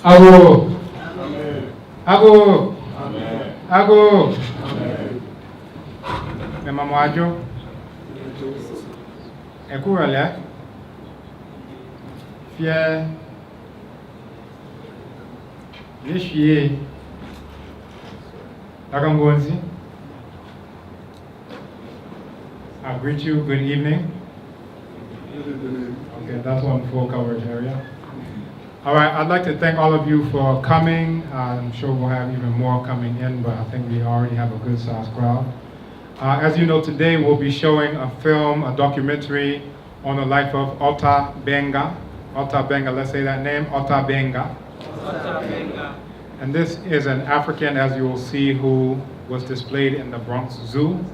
Ago. Ago. Ago. Memamo ajo. Ekurale. Fier. Yeshie. Agamgonzi. I greet you. Good evening. Okay, that's one full coverage area. All right, I'd like to thank all of you for coming. I'm sure we'll have even more coming in, but I think we already have a good sized crowd. As you know, today we'll be showing a film, a documentary on the life of Ota Benga. Ota Benga, let's say that name, Ota Benga. Ota Benga. And this is an African, as you will see, who was displayed in the Bronx Zoo.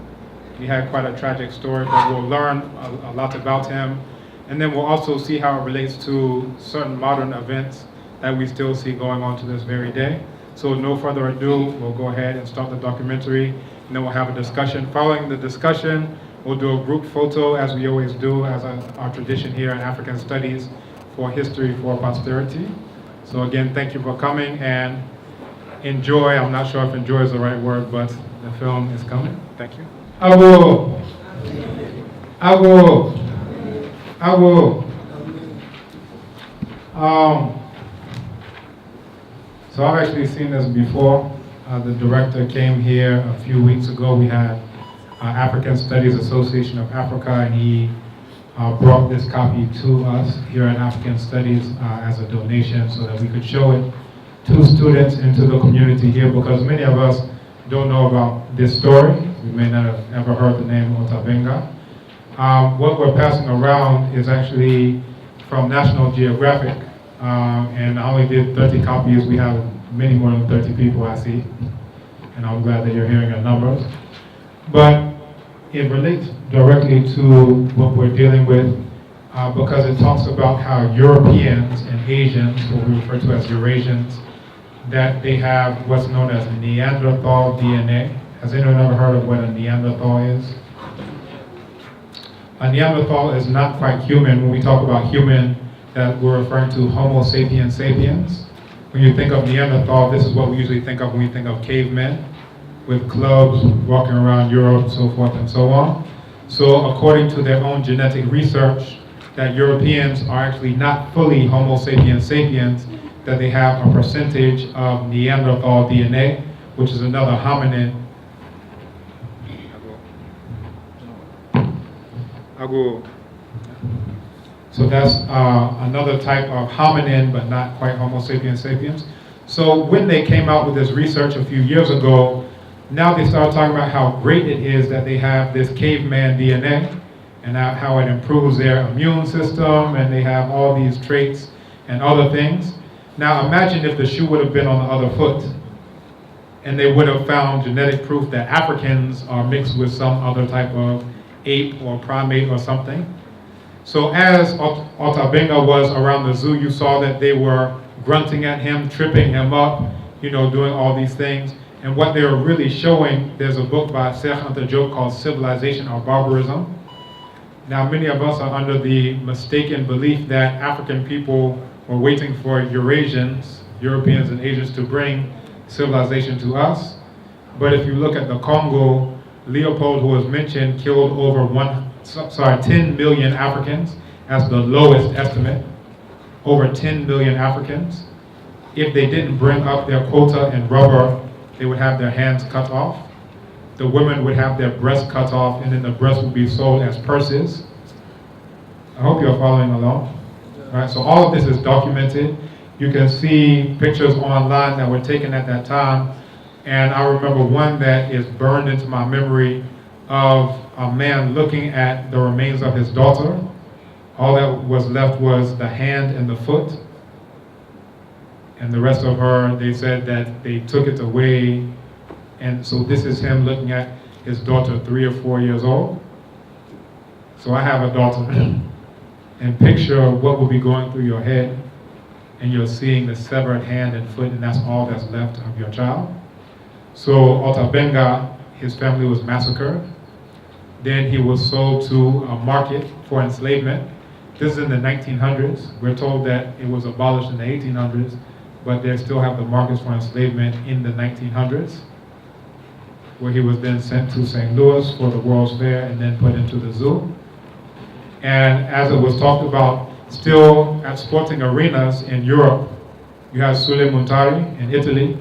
He had quite a tragic story, but we'll learn a lot about him. And then we'll also see how it relates to certain modern events that we still see going on to this very day. So with no further ado, we'll go ahead and start the documentary, and then we'll have a discussion. Following the discussion, we'll do a group photo, as we always do, as our tradition here in African Studies, for history for posterity. So again, thank you for coming, and enjoy. I'm not sure if enjoy is the right word, but the film is coming. Thank you. Ago. Ago. Ago. So I've actually seen this before. The director came here a few weeks ago. We had African Studies Association of Africa, and he brought this copy to us here in African Studies as a donation so that we could show it to students and to the community here, because many of us don't know about this story. We may not have ever heard the name Ota Benga. What we're passing around is actually from National Geographic, and I only did 30 copies. We have many more than 30 people, I see, and I'm glad that you're hearing our numbers. But it relates directly to what we're dealing with, because it talks about how Europeans and Asians, what we refer to as Eurasians, that they have what's known as Neanderthal DNA. Has anyone ever heard of what a Neanderthal is? A Neanderthal is not quite human. When we talk about human, that we're referring to Homo sapiens sapiens. When you think of Neanderthal, this is what we usually think of when we think of cavemen, with clubs, walking around Europe, so forth and so on. So according to their own genetic research, that Europeans are actually not fully Homo sapiens sapiens, that they have a percentage of Neanderthal DNA, which is another hominin. So that's another type of hominin, but not quite Homo sapiens sapiens. So when they came out with this research a few years ago, now they started talking about how great it is that they have this caveman DNA, and how it improves their immune system, and they have all these traits and other things. Now imagine if the shoe would have been on the other foot, and they would have found genetic proof that Africans are mixed with some other type of ape or primate or something. So as Ota Benga was around the zoo, you saw that they were grunting at him, tripping him up, doing all these things. And what they were really showing, there's a book by Sheikh Anta Diop called Civilization or Barbarism. Now many of us are under the mistaken belief that African people were waiting for Eurasians, Europeans and Asians, to bring civilization to us. But if you look at the Congo, Leopold, who was mentioned, killed over 10 million Africans. That's the lowest estimate. Over 10 million Africans. If they didn't bring up their quota in rubber, they would have their hands cut off. The women would have their breasts cut off, and then the breasts would be sold as purses. I hope you're following along. All right, so all of this is documented. You can see pictures online that were taken at that time. And I remember one that is burned into my memory of a man looking at the remains of his daughter. All that was left was the hand and the foot. And the rest of her, they said that they took it away. And so this is him looking at his daughter, 3 or 4 years old. So I have a daughter. And picture what will be going through your head. And you're seeing the severed hand and foot, and that's all that's left of your child. So Ota Benga, his family was massacred. Then he was sold to a market for enslavement. This is in the 1900s. We're told that it was abolished in the 1800s. but they still have the markers for enslavement in the 1900s, where he was then sent to St. Louis for the World's Fair and then put into the zoo. And as it was talked about, still at sporting arenas in Europe, you have Sulle Montari in Italy,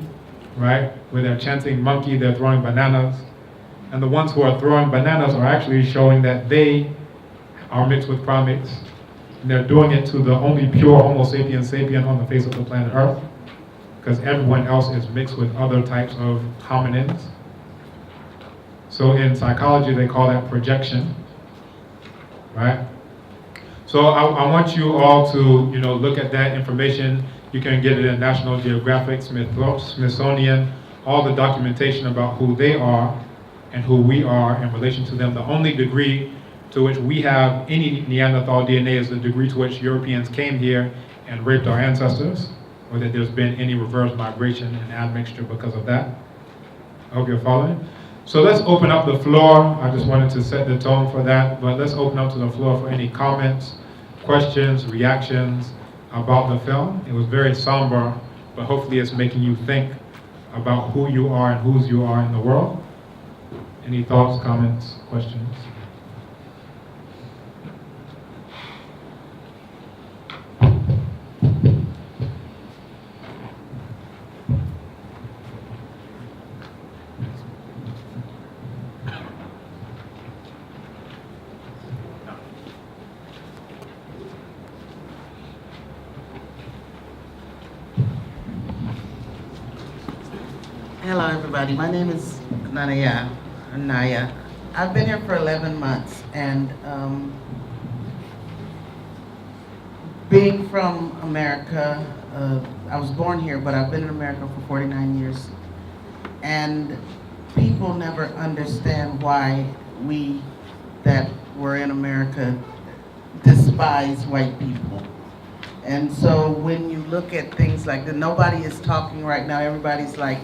right, where they're chanting monkey, they're throwing bananas. And the ones who are throwing bananas are actually showing that they are mixed with primates. And they're doing it to the only pure Homo sapiens sapien on the face of the planet Earth, because everyone else is mixed with other types of hominins. So in psychology, they call that projection, right? So I want you all to, look at that information. You can get it in National Geographic, Smithsonian, all the documentation about who they are and who we are in relation to them. The only degree to which we have any Neanderthal DNA is the degree to which Europeans came here and raped our ancestors, or that there's been any reverse migration and admixture because of that. I hope you're following. So let's open up the floor. I just wanted to set the tone for that, but let's open up to the floor for any comments, questions, reactions about the film. It was very somber, but hopefully it's making you think about who you are and whose you are in the world. Any thoughts, comments, questions? Hello, everybody. My name is Naya. I've been here for 11 months, and being from America, I was born here, but I've been in America for 49 years, and people never understand why we that were in America despise white people. And so when you look at things like that, nobody is talking right now. Everybody's like,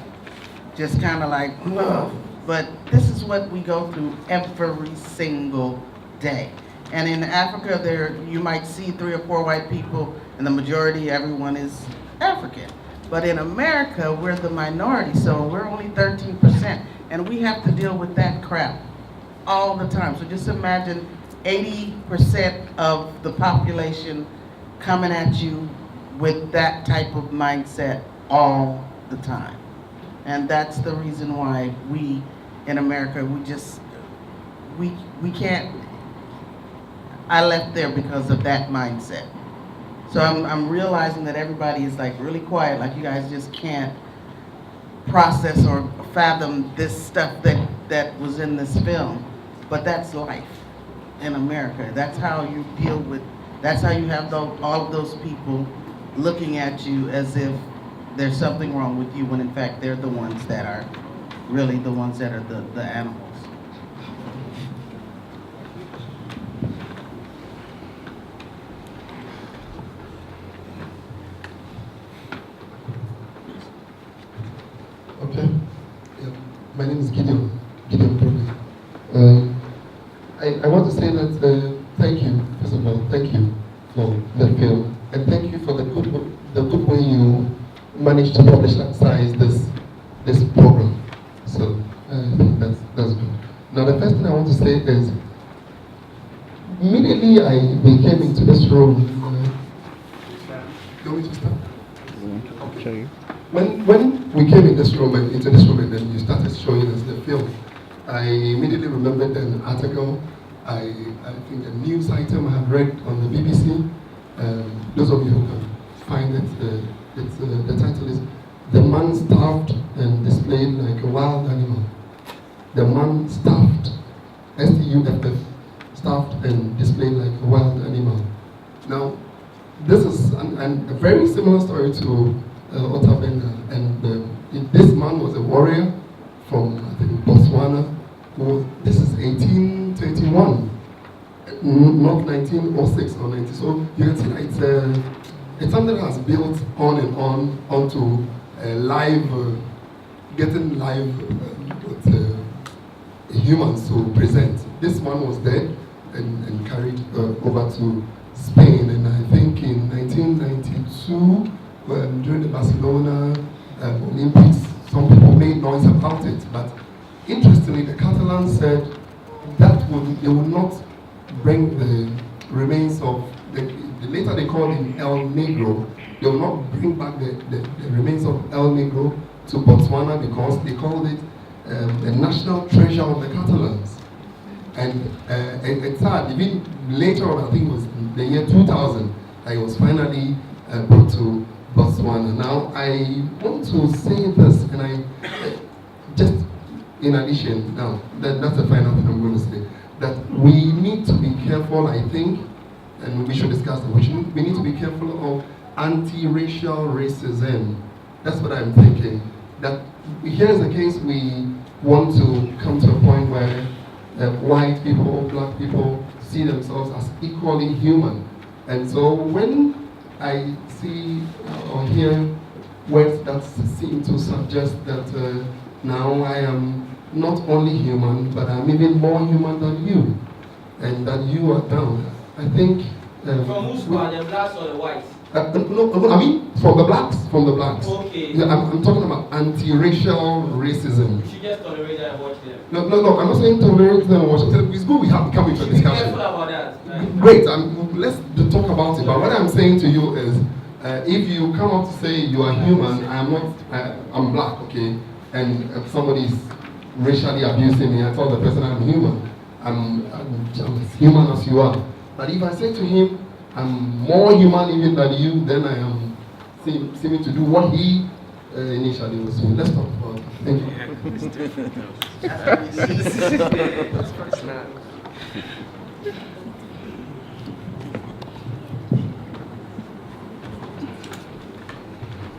just kind of like, ugh. But this is what we go through every single day. And in Africa, you might see 3 or 4 white people, and the majority, everyone is African. But in America, we're the minority, so we're only 13%, and we have to deal with that crap all the time. So just imagine 80% of the population coming at you with that type of mindset all the time. And that's the reason why we, in America, we can't. I left there because of that mindset. So I'm realizing that everybody is like really quiet, like you guys just can't process or fathom this stuff that was in this film. But that's life in America. That's how you deal with, that's how you have all of those people looking at you as if there's something wrong with you, when in fact they're the ones that are really the ones that are the animals. Okay. Yeah. My name is Gideon Probe. I want to say that thank you, first of all, thank you for the film, and thank you for the good way you managed to publicize this program. So I think that's good. Now the first thing I want to say is, immediately we came into this room. Do we just start? Okay. When we came into this room and then you started showing us the film, I immediately remembered an article, I think a news item I have read on the BBC. Those of you who can find it, the title is "The Man Stuffed and Displayed Like a Wild Animal." The man stuffed, S-T-U-F-F, stuffed and displayed like a wild animal. Now, this is a very similar story to Benga, and this man was a warrior from, I think, Botswana. This is 1821, not 1906 or 90. So you can see that it's something that has built on and on onto getting live humans to present. This man was dead and carried over to Spain, and I think in 1992 during the Barcelona Olympics, some people made noise about it. But interestingly, the Catalans said that they would not bring the remains of later they called it El Negro. They will not bring back the remains of El Negro to Botswana because they called it the national treasure of the Catalans. And it's sad, even later on, I think it was the year 2000, that it was finally brought to Botswana. Now, I want to say this, and I just in addition, now, that's the final thing I'm going to say, that we need to be careful, I think, and we should discuss it, we need to be careful of anti-racial racism. That's what I'm thinking. That here's the case, we want to come to a point where white people, black people see themselves as equally human. And so when I see or hear words that seem to suggest that now I am not only human, but I'm even more human than you, and that you are down, I think... from whose part, the blacks or the whites? No, I mean from the blacks. Okay. Yeah, I'm talking about anti-racial racism. You should just tolerate that and watch them. No, I'm not saying tolerate them and watch them. It's good we have to come into a discussion. Be careful about that. Right? Great, let's talk about it. But what I'm saying to you is, if you come up to say you are human, I'm black, okay, and somebody is racially abusing me, I tell the person I'm human. I'm as human as you are. But if I say to him, I'm more human even than you, then I am seeming to do what he initially was doing. Let's talk about it. Thank you.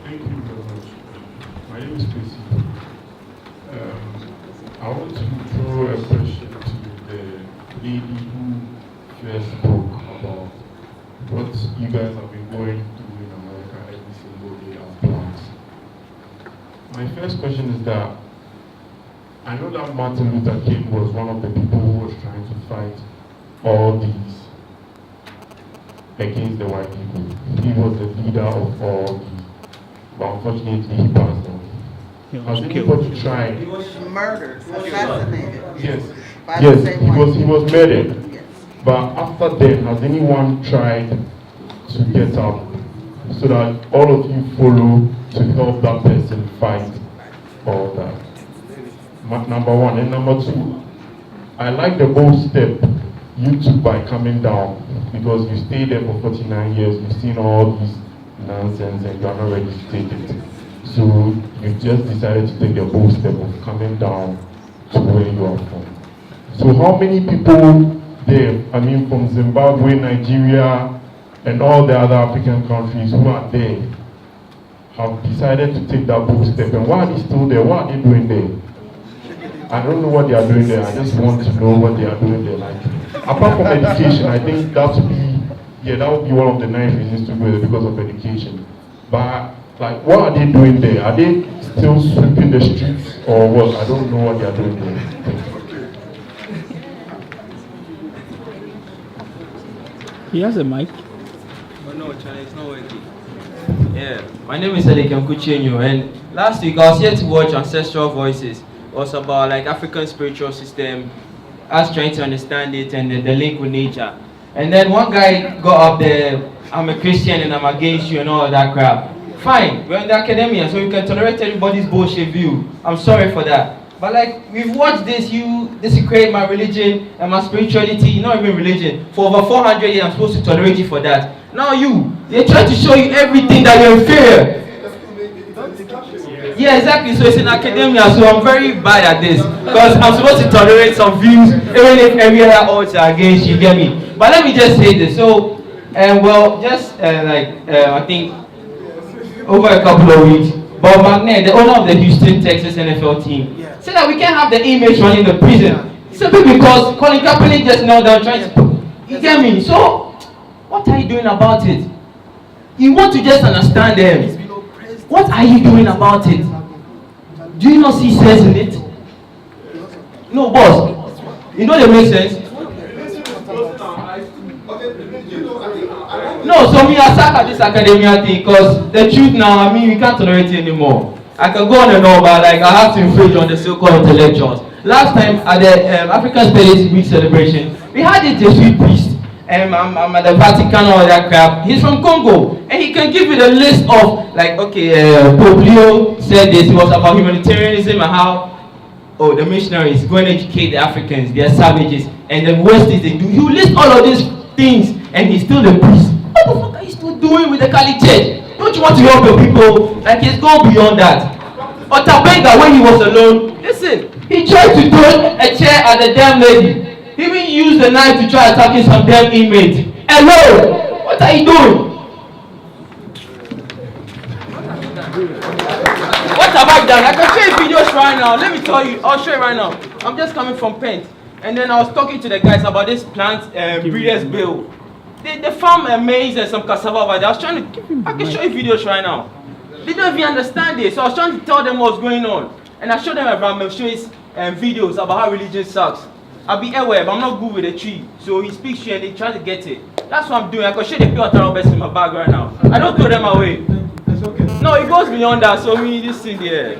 Thank you very much. My name is Casey. I want to throw a question to the lady who first spoke about what you guys have been going through in America every single day as blacks. My first question is that I know that Martin Luther King was one of the people who was trying to fight all these against the white people. He was the leader of all these, but unfortunately he passed on. Has anybody tried? He was murdered, assassinated. Yes. By the Yes, same he white was murdered. Yes. But after then, has anyone tried to get up so that all of you follow to help that person fight all that? Number one. And number two, I like the bold step you took by coming down, because you stayed there for 49 years, you've seen all this nonsense and you are not ready to take it. So you just decided to take the bold step of coming down to where you are from. So how many people there, I mean from Zimbabwe, Nigeria, and all the other African countries who are there, have decided to take that bold step? And why are they still there? What are they doing there? I don't know what they are doing there. I just want to know what they are doing there. Like, apart from education, I think that would be one of the 9 reasons to go there, because of education. But like, what are they doing there? Are they still sweeping the streets or what? I don't know what they are doing there. He has a mic. Oh no, Charlie, it's not working. Yeah, my name is Elik Mkuchenyo, and last week I was here to watch Ancestral Voices. It was about like African spiritual system, us trying to understand it and the link with nature. And then one guy got up there, I'm a Christian and I'm against you and all of that crap. Fine, we're in the academia, so you can tolerate everybody's bullshit view. I'm sorry for that. But like, we've watched this, you desecrate my religion and my spirituality, not even religion. For over 400 years, I'm supposed to tolerate you for that. Now they're trying to show you everything that you're inferior. Yeah, exactly. So it's in academia, so I'm very bad at this. Because I'm supposed to tolerate some views, even if every other odds are against you, get me? But let me just say this. So, I think over a couple of weeks, Bob McNair, the owner of the Houston, Texas NFL team, said that we can't have the inmates running the prison. Simply because Colin Kaepernick just knelt down trying to... You get me? So, what are you doing about it? You want to just understand them. What are you doing about it? Do you not see sense in it? No, boss. You know that makes sense? No, so me I suck at this academia thing because the truth now, I mean, we can't tolerate it anymore. I can go on and on, but like I have to infringe on the so-called intellectuals. Last time at the African Studies Week celebration, we had this Jesuit priest. I'm at the Vatican and all that crap. He's from Congo, and he can give you the list of like, okay, Pope Leo said this. It was about humanitarianism and how the missionaries go and educate the Africans. They are savages, and the worst things they do. You list all of these things, and he's still the priest. What the fuck are you still doing with the Catholic Church? Don't you want to help your people? Like he's gone beyond that. Or Benga, when he was alone, listen, he tried to throw a chair at the damn lady. He even used the knife to try attacking some damn inmate. Hello, what are you doing? What have I done? I can show you videos right now. Let me tell you, I'll show you right now. I'm just coming from Pent, and then I was talking to the guys about this plant breeders bill. They found maize and some cassava over there. I was trying to, I can show you videos right now. They don't even understand it, so I was trying to tell them what's going on. And I showed them around Melchior's videos about how religion sucks. I'll be aware, but I'm not good with a tree. So he speaks to you and they try to get it. That's what I'm doing. I can show the pure Roberts in my bag right now. I don't throw them away. It's okay. No, it goes beyond that, so we just sit there.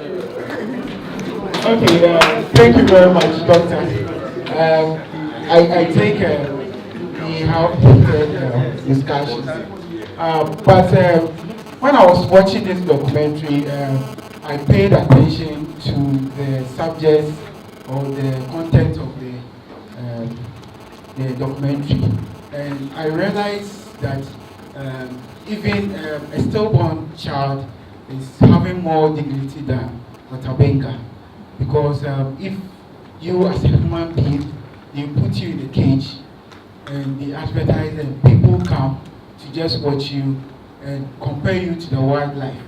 Okay, thank you very much, Doctor. I think we have heated discussions. But when I was watching this documentary, I paid attention to the subjects or the content of the documentary, and I realized that even a stillborn child is having more dignity than Benga, because if you as a human being, they put you in a cage and they advertise and people come to just watch you and compare you to the wildlife.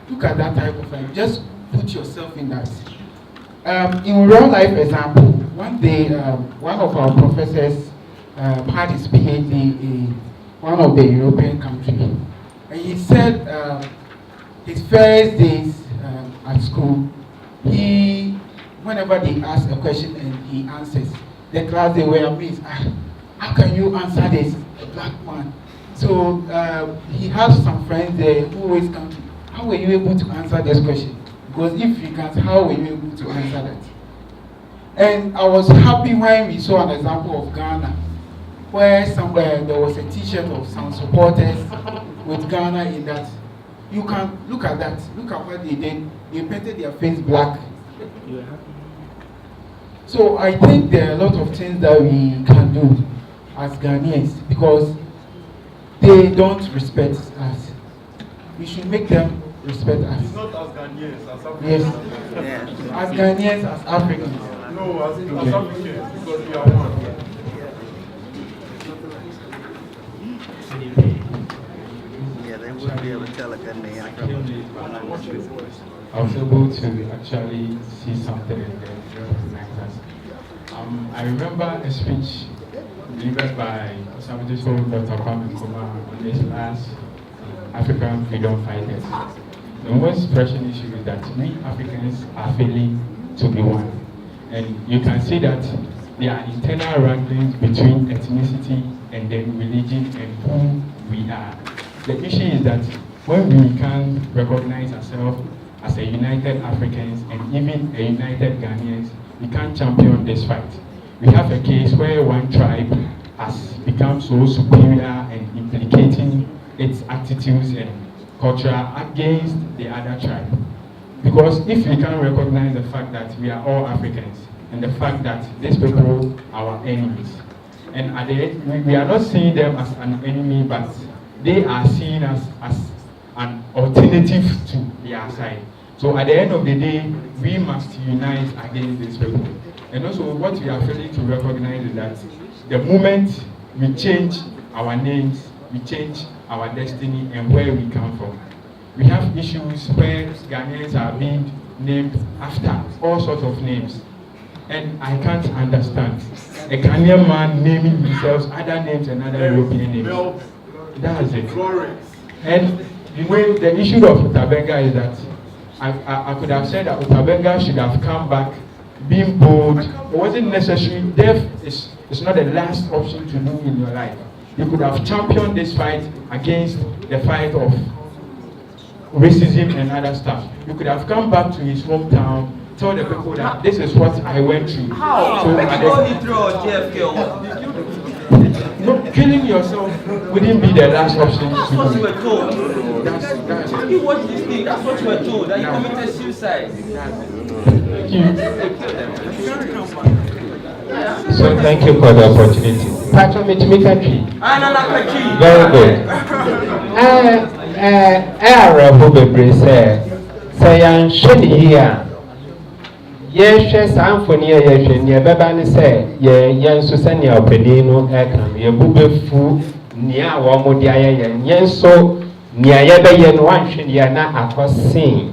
Look at that type of life. Just put yourself in that. In real life example, one day one of our professors had his PhD in one of the European countries, and he said his first days at school, whenever they ask a question and he answers, the class they were amazed. How can you answer this, a black man? So he has some friends there who always come to, how were you able to answer this question? Because if you can't, how were you able to answer that? And I was happy when we saw an example of Ghana, where somewhere there was a t-shirt of some supporters with Ghana in that. You can look at that, look at what they did. They painted their face black. So I think there are a lot of things that we can do as Ghanaians, because they don't respect us. We should make them respect us. It's not as Ghanaians, as Africans. Yes. As Ghanaians, as Africans. No, as Africans, because we are one. Yeah, they wouldn't be able to tell a Ghanaian from I was able to actually see something and then recognize us. I remember a speech delivered by Dr. Kwame Nkrumah on this last African freedom fighters. The most pressing issue is that we Africans are failing to be one. And you can see that there are internal wranglings between ethnicity and then religion and who we are. The issue is that when we can't recognize ourselves as a united Africans and even a united Ghanaians, we can't champion this fight. We have a case where one tribe has become so superior and implicating its attitudes and culture against the other tribe. Because if we can't recognize the fact that we are all Africans and the fact that these people are our enemies, and at the end, we are not seeing them as an enemy, but they are seen as an alternative to their side. So at the end of the day, we must unite against these people. And also what we are failing to recognize is that the moment we change our names, we change our destiny and where we come from. We have issues where Ghanaians are being named after all sorts of names. And I can't understand a Ghanaian man naming himself other names and other European names. That's it. And the issue of Benga is that I could have said that Benga should have come back being bold. It wasn't necessary. Death is It's not the last option to do in your life. You could have championed this fight against the fight of racism and other stuff. You could have come back to his hometown, tell the people that this is what I went through. How? So, no, killing yourself wouldn't be the last option. That's what you were told. That's When you watch this thing, that's what you were told, that you committed suicide. So thank you for the opportunity. Patrick Mitchell. Very good. Who be say I'm showing here. Yes, I'm for near near Babani say, yes, Susania Pedino, Ekam, ye bube fu, near Wamudia, yes, so near Yabayan one should yana across scene.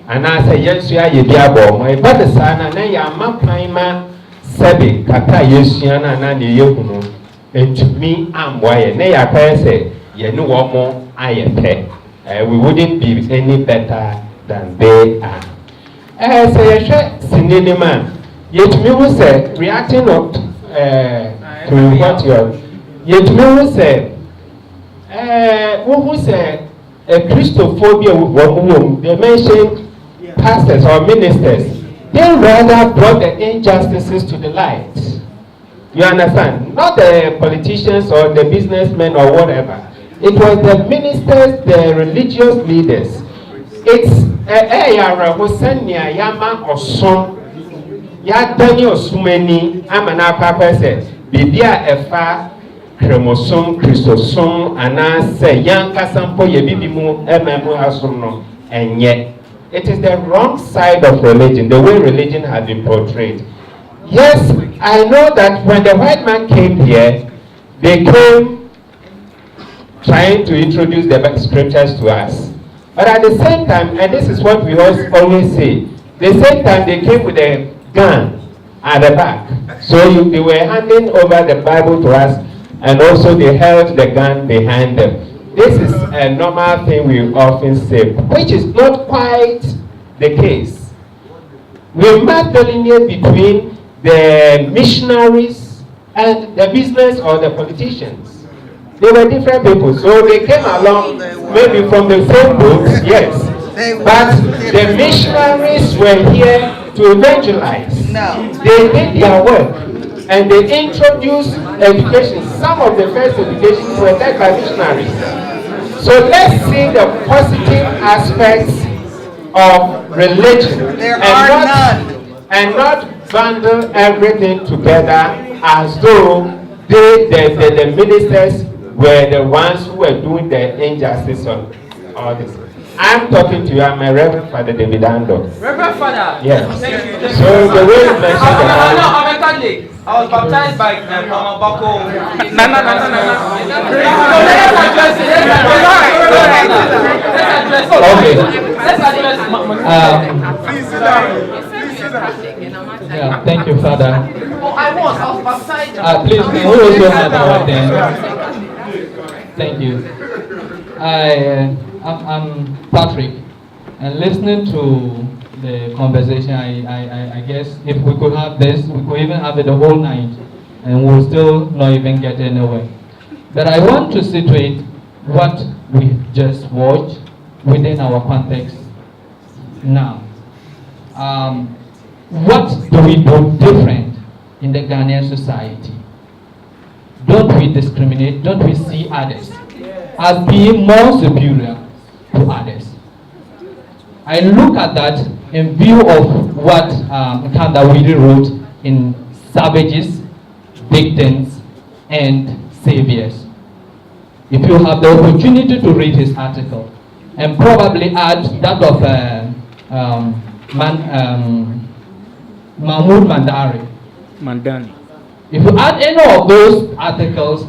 And I say, yes, you are ye diabo, my brother son, and I am my prima. Sebi kata Yesuana na ne yehuno entumi amwaye na ya pese ye no womo ayepe we wouldn't be any better than they are say ye hwe sinema yetumi hu say reacting up to what you are yetumi hu say who say Christophobia wo they mentioned pastors or ministers. They rather brought the injustices to the light. You understand? Not the politicians or the businessmen or whatever. It was the ministers, the religious leaders. It's Hosenia Yama Oson Yadani Osumeni Amana Papa said, Bibia Efa Chromosome Chrysosome Ana say Yanka Sampo Yebibimu Ememu Asuno and yet. It is the wrong side of religion, the way religion has been portrayed. Yes, I know that when the white man came here, they came trying to introduce the scriptures to us. But at the same time, and this is what we always say, the same time they came with a gun at the back. So they were handing over the Bible to us, and also they held the gun behind them. This is a normal thing we often say, which is not quite the case. We must delineate between the missionaries and the business or the politicians. They were different people, so they came along maybe from the same boat, yes. But the missionaries were here to evangelize. They did their work and they introduced education. Some of the first educations were led by missionaries. So let's see the positive aspects of religion and not bundle everything together as though the ministers were the ones who were doing the injustice on all this. I'm talking to you, I'm a Reverend Father David Ando. Reverend Father? Yes. Thank you. So the way you mentioned the I'm a Catholic. I was baptized by Mama Bako. No. Let's address it. Okay. Let's address it. Yeah, thank you, Father. Oh, I was baptized. Please, can we also have our then? Thank you. I'm Patrick, and listening to the conversation, I guess if we could have this, we could even have it the whole night, and we'll still not even get anywhere. But I want to situate what we just watched within our context now. What do we do different in the Ghanaian society? Don't we discriminate? Don't we see others as being more superior to others? I look at that in view of what Kandawiri wrote in Savages, Victims, and Saviors. If you have the opportunity to read his article, and probably add that of Mahmoud Mandani. If you add any of those articles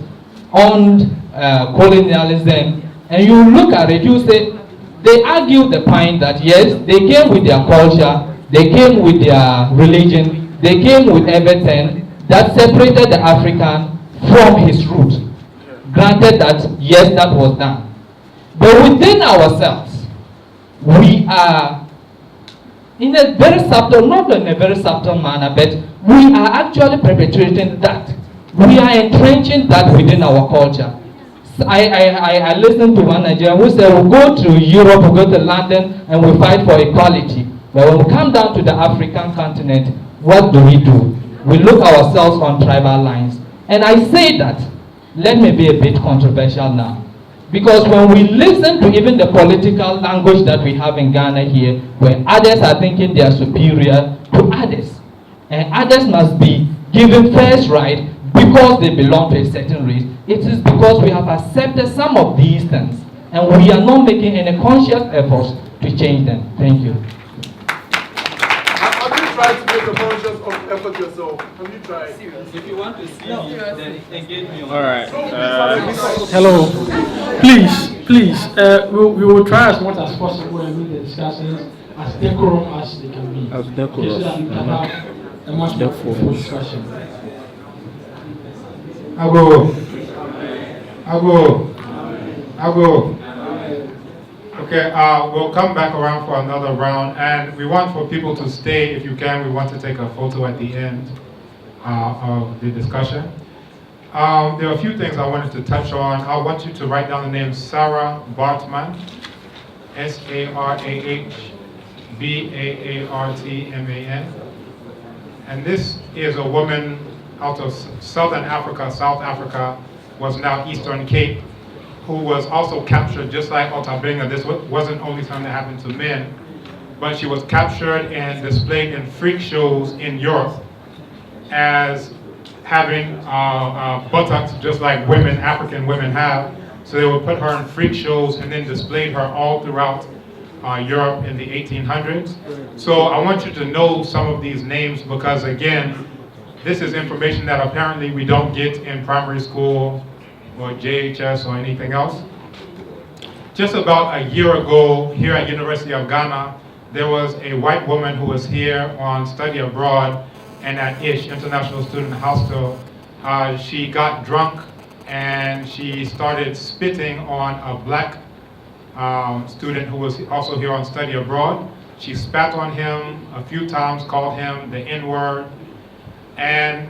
on colonialism, and you look at it, you say, they argue the point that yes, they came with their culture, they came with their religion, they came with everything that separated the African from his root. Granted that, yes, that was done. But within ourselves, we are in a very subtle, not in a very subtle manner, but we are actually perpetrating that We are entrenching that within our culture. I listened to one Nigerian who said, we'll go to Europe, we'll go to London, and we'll fight for equality. But when we come down to the African continent, what do? We look ourselves on tribal lines. And I say that, let me be a bit controversial now. Because when we listen to even the political language that we have in Ghana here, where others are thinking they are superior to others, and others must be given first right because they belong to a certain race, it is because we have accepted some of these things, and we are not making any conscious efforts to change them. Thank you. Have you tried to make a conscious effort yourself? Have you tried? If you want to see me, then engage me on. All right. Hello. Please. We will try as much as possible and make the discussions as decorum as they can be. As decorum. So that we can have a much more fruitful discussion. I go. Okay, we'll come back around for another round, and we want for people to stay if you can. We want to take a photo at the end of the discussion. There are a few things I wanted to touch on. I want you to write down the name Sarah Bartman, SarahBaartman. And this is a woman out of Southern Africa, South Africa, was now Eastern Cape, who was also captured just like Benga. This wasn't only something that happened to men, but she was captured and displayed in freak shows in Europe as having buttocks just like women, African women have. So they would put her in freak shows and then displayed her all throughout Europe in the 1800s. So I want you to know some of these names because again, this is information that apparently we don't get in primary school or JHS or anything else. Just about a year ago here at University of Ghana, there was a white woman who was here on study abroad and at ISH, International Student Hostel. She got drunk and she started spitting on a black student who was also here on study abroad. She spat on him a few times, called him the N-word, and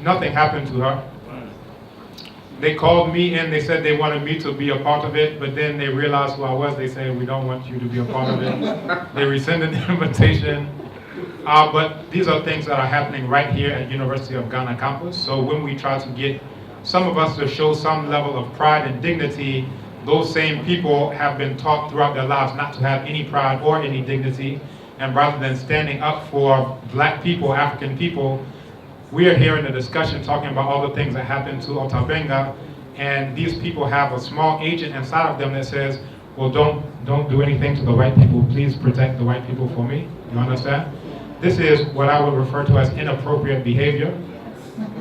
nothing happened to her. They called me in, they said they wanted me to be a part of it, but then they realized who I was. They said, we don't want you to be a part of it. They rescinded the invitation. But these are things that are happening right here at University of Ghana campus. So when we try to get some of us to show some level of pride and dignity, those same people have been taught throughout their lives not to have any pride or any dignity. And rather than standing up for black people, African people, we are here in a discussion talking about all the things that happened to Benga, and these people have a small agent inside of them that says, well, don't do anything to the white people. Please protect the white people for me. You understand? This is what I would refer to as inappropriate behavior.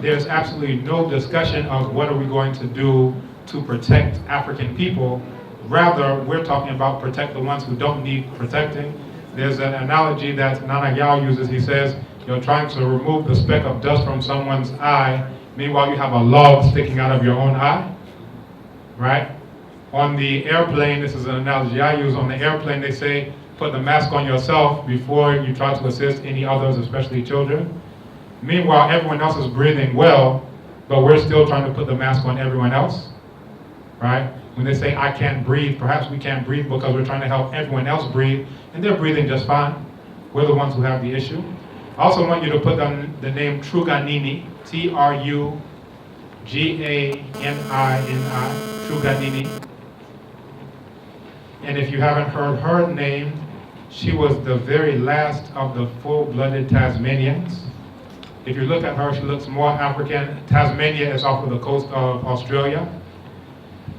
There's absolutely no discussion of what are we going to do to protect African people. Rather, we're talking about protect the ones who don't need protecting. There's an analogy that Nana Yao uses. He says, you're trying to remove the speck of dust from someone's eye, meanwhile you have a log sticking out of your own eye, right? On the airplane, this is an analogy I use, on the airplane they say, put the mask on yourself before you try to assist any others, especially children. Meanwhile, everyone else is breathing well, but we're still trying to put the mask on everyone else, right? When they say, I can't breathe, perhaps we can't breathe because we're trying to help everyone else breathe, and they're breathing just fine. We're the ones who have the issue. I also want you to put down the name Truganini, Truganini, Truganini. And if you haven't heard her name, she was the very last of the full-blooded Tasmanians. If you look at her, she looks more African. Tasmania is off of the coast of Australia.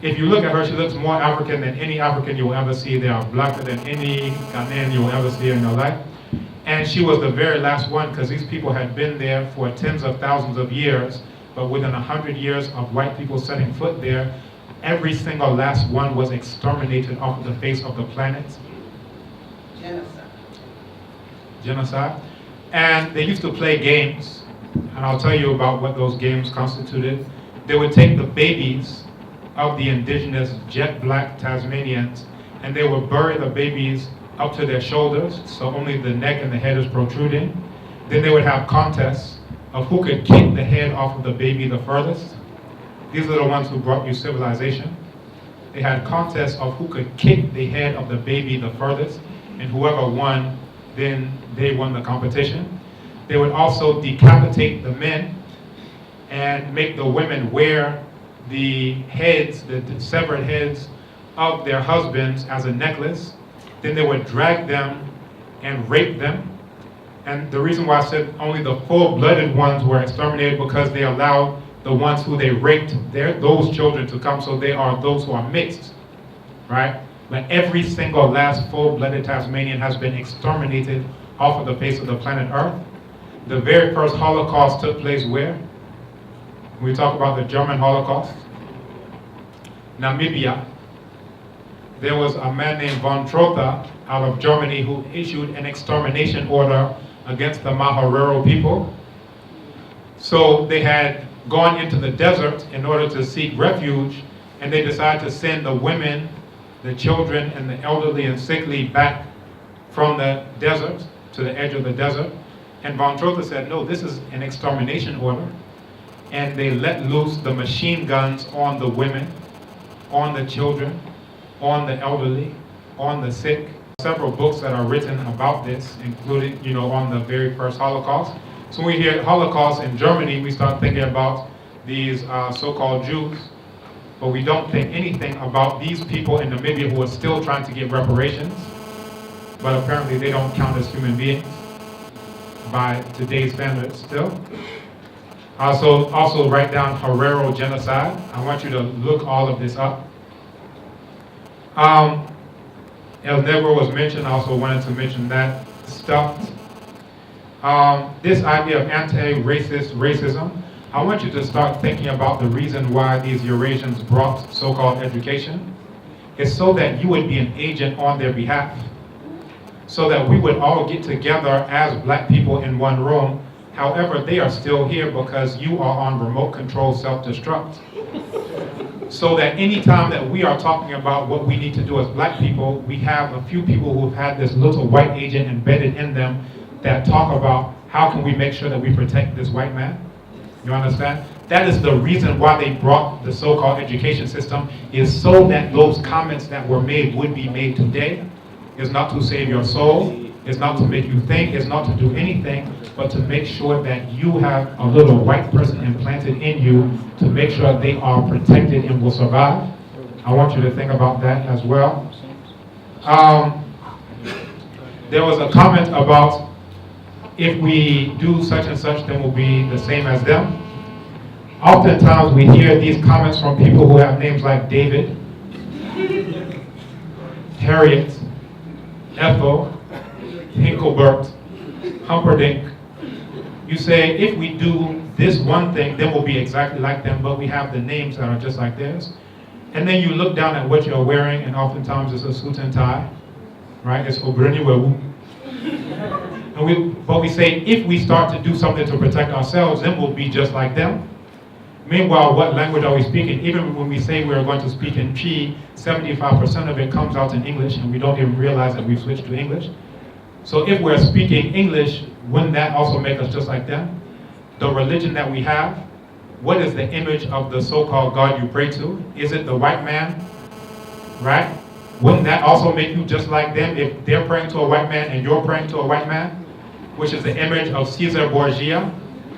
If you look at her, she looks more African than any African you will ever see. They are blacker than any Ghanaian you will ever see in your life. And she was the very last one because these people had been there for tens of thousands of years, but within 100 years of white people setting foot there, every single last one was exterminated off of the face of the planet. Genocide. And they used to play games, and I'll tell you about what those games constituted. They would take the babies of the indigenous jet black Tasmanians, and they would bury the babies up to their shoulders, so only the neck and the head is protruding. Then they would have contests of who could kick the head off of the baby the furthest. These are the ones who brought you civilization. They had contests of who could kick the head of the baby the furthest, and whoever won, then they won the competition. They would also decapitate the men and make the women wear the heads, the severed heads of their husbands as a necklace. Then they would drag them and rape them. And the reason why I said only the full-blooded ones were exterminated, because they allowed the ones who they raped, those children to come, so they are those who are mixed, right? But every single last full-blooded Tasmanian has been exterminated off of the face of the planet Earth. The very first Holocaust took place where? We talk about the German Holocaust. Namibia. There was a man named von Trotha out of Germany who issued an extermination order against the Maharero people. So they had gone into the desert in order to seek refuge, and they decided to send the women, the children, and the elderly and sickly back from the desert to the edge of the desert. And von Trotha said, no, this is an extermination order. And they let loose the machine guns on the women, on the children, on the elderly, on the sick. Several books that are written about this, including, on the very first Holocaust. So when we hear Holocaust in Germany, we start thinking about these so-called Jews, but we don't think anything about these people in Namibia who are still trying to get reparations, but apparently they don't count as human beings by today's standards still. Also write down Herero genocide. I want you to look all of this up. El Negro was mentioned. I also wanted to mention that stuff. This idea of anti-racist racism, I want you to start thinking about the reason why these Eurasians brought so-called education. It's so that you would be an agent on their behalf, so that we would all get together as black people in one room. However, they are still here because you are on remote control self-destruct. So that any time that we are talking about what we need to do as black people, we have a few people who have had this little white agent embedded in them that talk about how can we make sure that we protect this white man. You understand? That is the reason why they brought the so-called education system, is so that those comments that were made would be made today. It's not to save your soul, it's not to make you think, it's not to do anything, but to make sure that you have a little white person implanted in you to make sure they are protected and will survive. I want you to think about that as well. There was a comment about if we do such and such, then we'll be the same as them. Oftentimes we hear these comments from people who have names like David, Harriet, Ethel, Hinkelbert, Humperdinck. You say, if we do this one thing, then we'll be exactly like them, but we have the names that are just like theirs. And then you look down at what you're wearing, and oftentimes it's a suit and tie, right? It's Obruniwewu. But we say, if we start to do something to protect ourselves, then we'll be just like them. Meanwhile, what language are we speaking? Even when we say we're going to speak in Chi, 75% of it comes out in English, and we don't even realize that we've switched to English. So if we're speaking English, wouldn't that also make us just like them? The religion that we have, what is the image of the so-called God you pray to? Is it the white man, right? Wouldn't that also make you just like them if they're praying to a white man and you're praying to a white man? Which is the image of Caesar Borgia,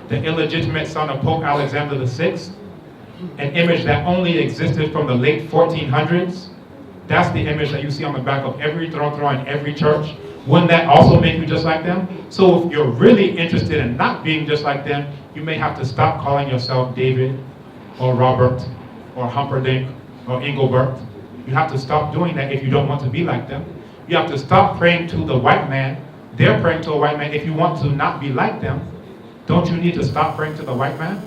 the illegitimate son of Pope Alexander VI, an image that only existed from the late 1400s. That's the image that you see on the back of every throw in every church. Wouldn't that also make you just like them? So if you're really interested in not being just like them, you may have to stop calling yourself David or Robert or Humperdinck or Engelbert. You have to stop doing that if you don't want to be like them. You have to stop praying to the white man. They're praying to a white man. If you want to not be like them, don't you need to stop praying to the white man?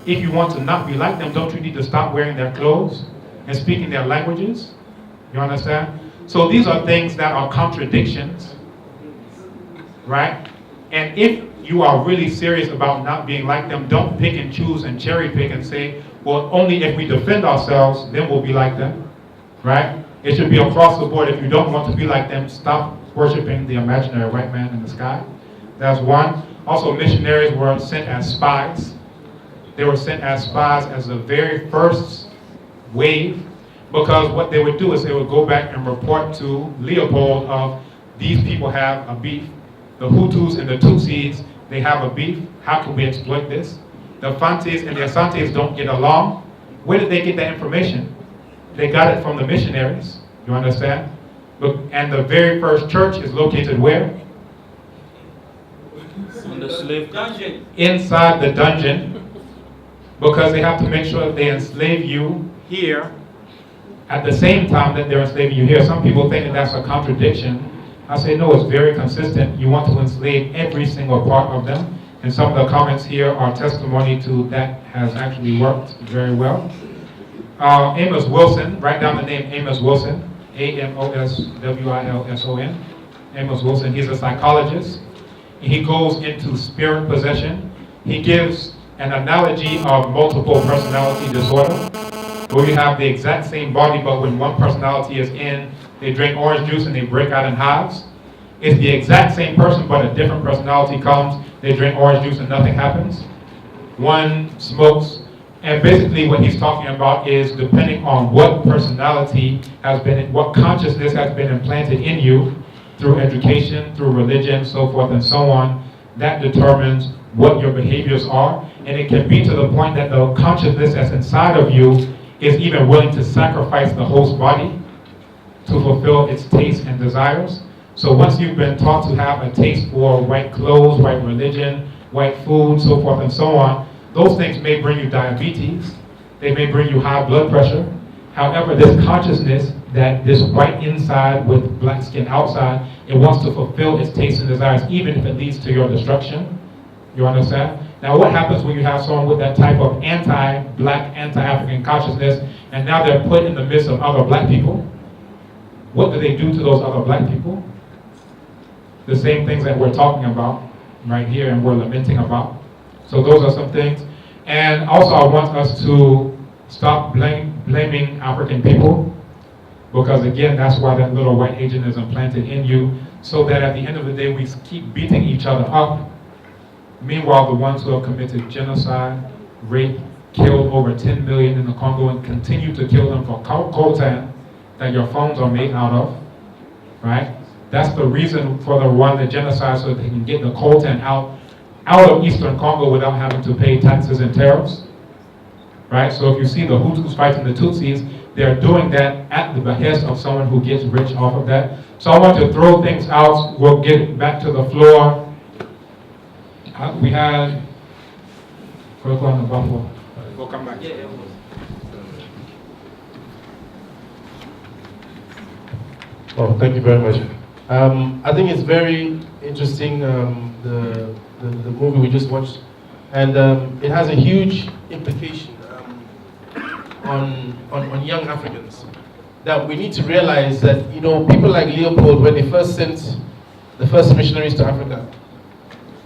If you want to not be like them, don't you need to stop wearing their clothes and speaking their languages? You understand? So these are things that are contradictions, right? And if you are really serious about not being like them, don't pick and choose and cherry pick and say, well, only if we defend ourselves, then we'll be like them, right? It should be across the board. If you don't want to be like them, stop worshiping the imaginary white man in the sky. That's one. Also, missionaries were sent as spies. They were sent as spies as the very first wave, because what they would do is they would go back and report to Leopold of, these people have a beef. The Hutus and the Tutsis, they have a beef. How can we exploit this? The Fantes and the Asantes don't get along. Where did they get that information? They got it from the missionaries. You understand? Look, and the very first church is located where? On the slave dungeon. Inside the dungeon, because they have to make sure that they enslave you here at the same time that they're enslaving you here. Some people think that that's a contradiction. I say no, it's very consistent. You want to enslave every single part of them. And some of the comments here are testimony to that has actually worked very well. Amos Wilson, write down the name Amos Wilson, Amoswilson. Amos Wilson, he's a psychologist. He goes into spirit possession. He gives an analogy of multiple personality disorder, where you have the exact same body, but when one personality is in, they drink orange juice and they break out in hives. It's the exact same person, but a different personality comes, they drink orange juice and nothing happens. One smokes, and basically what he's talking about is depending on what personality has been, what consciousness has been implanted in you through education, through religion, so forth and so on, that determines what your behaviors are. And it can be to the point that the consciousness that's inside of you is even willing to sacrifice the host body to fulfill its tastes and desires. So once you've been taught to have a taste for white clothes, white religion, white food, so forth and so on, those things may bring you diabetes. They may bring you high blood pressure. However, this consciousness that this white inside with black skin outside, it wants to fulfill its tastes and desires, even if it leads to your destruction. You understand? Now what happens when you have someone with that type of anti-black, anti-African consciousness, and now they're put in the midst of other black people? What do they do to those other black people? The same things that we're talking about right here and we're lamenting about. So those are some things. And also I want us to stop blaming African people, because again, that's why that little white agent is implanted in you, so that at the end of the day we keep beating each other up. Meanwhile, the ones who have committed genocide, rape, killed over 10 million in the Congo and continue to kill them for coltan that your phones are made out of, right? That's the reason for the Rwanda genocide, so they can get the coltan out of Eastern Congo without having to pay taxes and tariffs, right? So if you see the Hutus fighting the Tutsis, they're doing that at the behest of someone who gets rich off of that. So I want to throw things out. We'll get back to the floor. We had Kirk on the Buffalo. We'll come back. Oh, thank you very much. I think it's very interesting, the movie we just watched, and it has a huge implication on young Africans. That we need to realize that, you know, people like Leopold, when they first sent the first missionaries to Africa,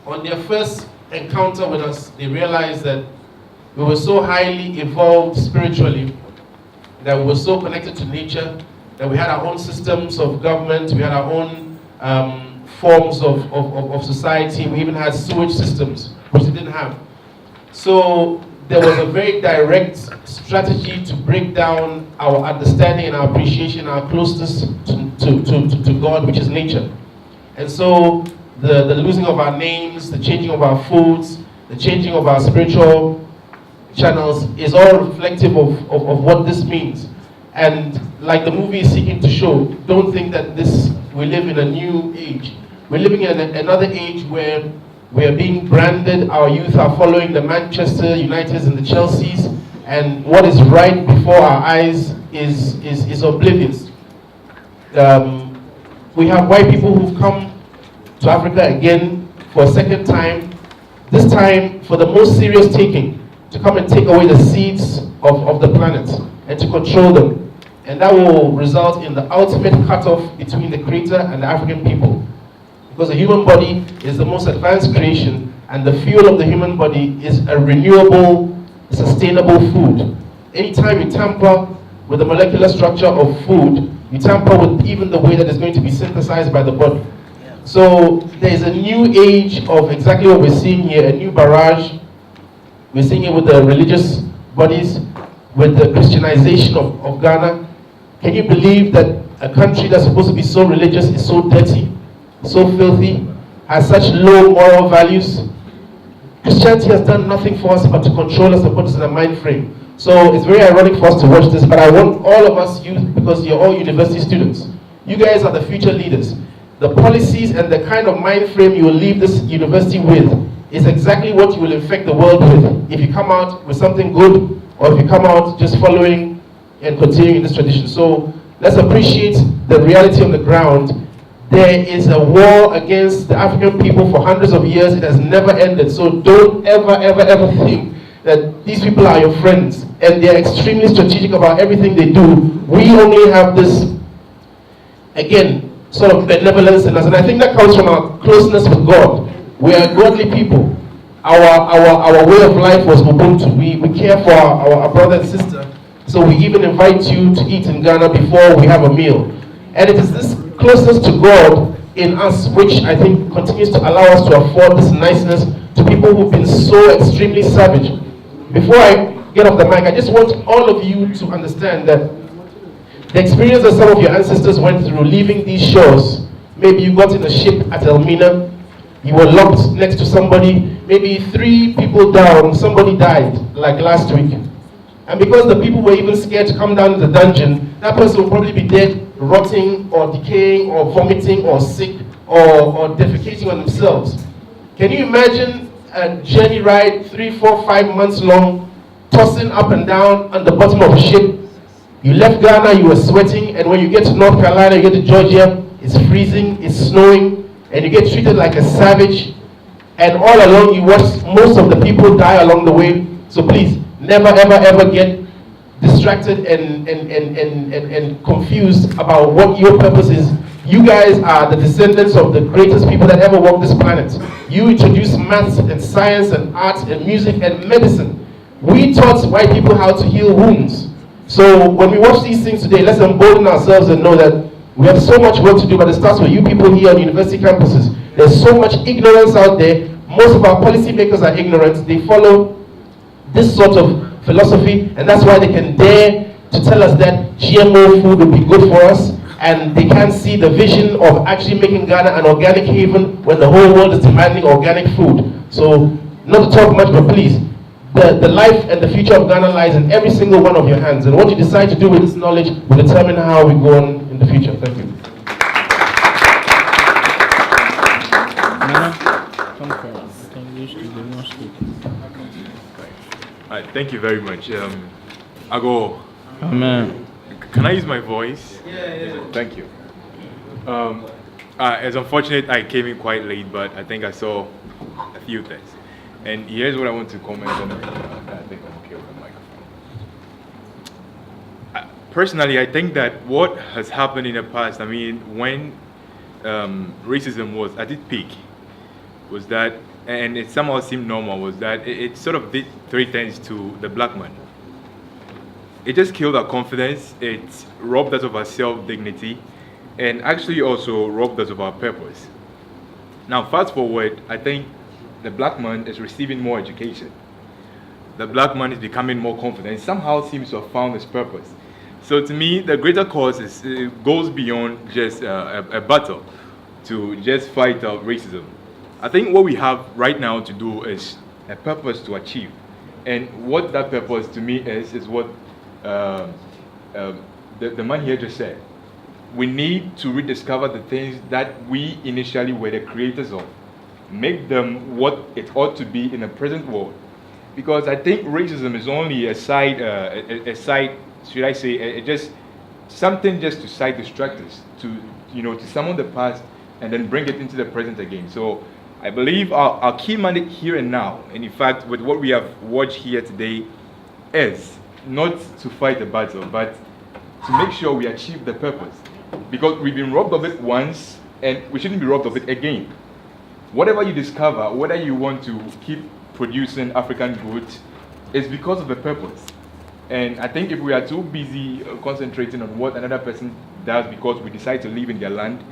on their first encounter with us, they realized that we were so highly evolved spiritually, that we were so connected to nature, that we had our own systems of government, we had our own forms of society, we even had sewage systems, which they didn't have. So there was a very direct strategy to break down our understanding and our appreciation, our closeness to God, which is nature. And so the losing of our names, the changing of our foods, the changing of our spiritual channels is all reflective of what this means. And like the movie is seeking to show, don't think that we live in a new age. We're living in another age where we are being branded, our youth are following the Manchester Uniteds and the Chelseas, and what is right before our eyes is oblivious. We have white people who've come to Africa again for a second time, this time for the most serious taking, to come and take away the seeds of the planet and to control them. And that will result in the ultimate cutoff between the Creator and the African people. Because the human body is the most advanced creation, and the fuel of the human body is a renewable, sustainable food. Anytime you tamper with the molecular structure of food, you tamper with even the way that it's going to be synthesized by the body. So there's a new age of exactly what we're seeing here, a new barrage. We're seeing it with the religious bodies, with the Christianization of Ghana. Can you believe that a country that's supposed to be so religious is so dirty, so filthy, has such low moral values? Christianity has done nothing for us but to control us and put us in a mind frame. So it's very ironic for us to watch this, but I want all of us, because you're all university students, you guys are the future leaders. The policies and the kind of mind frame you will leave this university with is exactly what you will infect the world with if you come out with something good, or if you come out just following and continuing this tradition. So let's appreciate the reality on the ground. There is a war against the African people for hundreds of years. It has never ended. So don't ever think that these people are your friends and they're extremely strategic about everything they do. We only have this, again, sort of benevolence in us, and I think that comes from our closeness with God. We are godly people. Our way of life was Ubuntu. We care for our brother and sister, so we even invite you to eat in Ghana before we have a meal. And it is this closeness to God in us which I think continues to allow us to afford this niceness to people who've been so extremely savage. Before I get off the mic, I just want all of you to understand that the experience that some of your ancestors went through leaving these shores, maybe you got in a ship at Elmina, you were locked next to somebody, maybe 3 people down, somebody died, like last week. And because the people were even scared to come down to the dungeon, that person will probably be dead, rotting, or decaying, or vomiting, or sick, or defecating on themselves. Can you imagine a journey ride, 3, 4, 5 months long, tossing up and down on the bottom of a ship? You left Ghana, you were sweating, and when you get to North Carolina, you get to Georgia, it's freezing, it's snowing, and you get treated like a savage, and all along you watch most of the people die along the way. So please, never ever get distracted and confused about what your purpose is. You guys are the descendants of the greatest people that ever walked this planet. You introduced maths and science and art and music and medicine. We taught white people how to heal wounds. So when we watch these things today, let's embolden ourselves and know that we have so much work to do, but it starts with you people here on university campuses. There's so much ignorance out there. Most of our policymakers are ignorant. They follow this sort of philosophy, and that's why they can dare to tell us that GMO food will be good for us, and they can't see the vision of actually making Ghana an organic haven when the whole world is demanding organic food. So, not to talk much, but please, the life and the future of Ghana lies in every single one of your hands, and what you decide to do with this knowledge will determine how we go on in the future. Thank you. Thank you very much. Ago. Amen. Can I use my voice? Yeah. Thank you. It's unfortunate I came in quite late, but I think I saw a few things. And here's what I want to comment on. I think I'm okay with the microphone. Personally, I think that what has happened in the past, I mean, when racism was at its peak, was that, and it somehow seemed normal, was that it sort of did 3 things to the black man. It just killed our confidence, it robbed us of our self-dignity, and actually also robbed us of our purpose. Now, fast forward, I think the black man is receiving more education. The black man is becoming more confident, somehow seems to have found his purpose. So to me, the greater cause goes beyond just a battle to just fight out racism. I think what we have right now to do is a purpose to achieve. And what that purpose to me is what the man here just said. We need to rediscover the things that we initially were the creators of. Make them what it ought to be in the present world. Because I think racism is only a side, should I say, just something just to side distract us, to summon the past and then bring it into the present again. So I believe our key mandate here and now, and in fact with what we have watched here today, is not to fight the battle, but to make sure we achieve the purpose. Because we've been robbed of it once, and we shouldn't be robbed of it again. Whatever you discover, whether you want to keep producing African goods, is because of the purpose. And I think if we are too busy concentrating on what another person does because we decide to live in their land,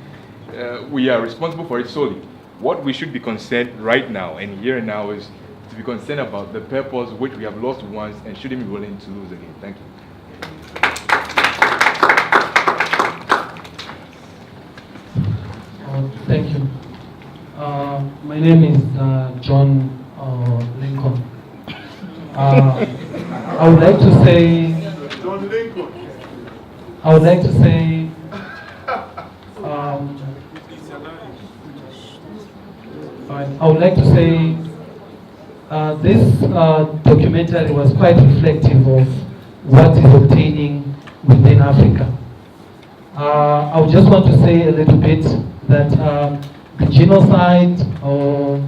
we are responsible for it solely. What we should be concerned right now and here and now is to be concerned about the purpose which we have lost once and shouldn't be willing to lose again. Thank you. Thank you. My name is John Lincoln. I would like to say. John Lincoln. I would like to say. I would like to say this documentary was quite reflective of what is obtaining within Africa. I would just want to say a little bit that the genocide or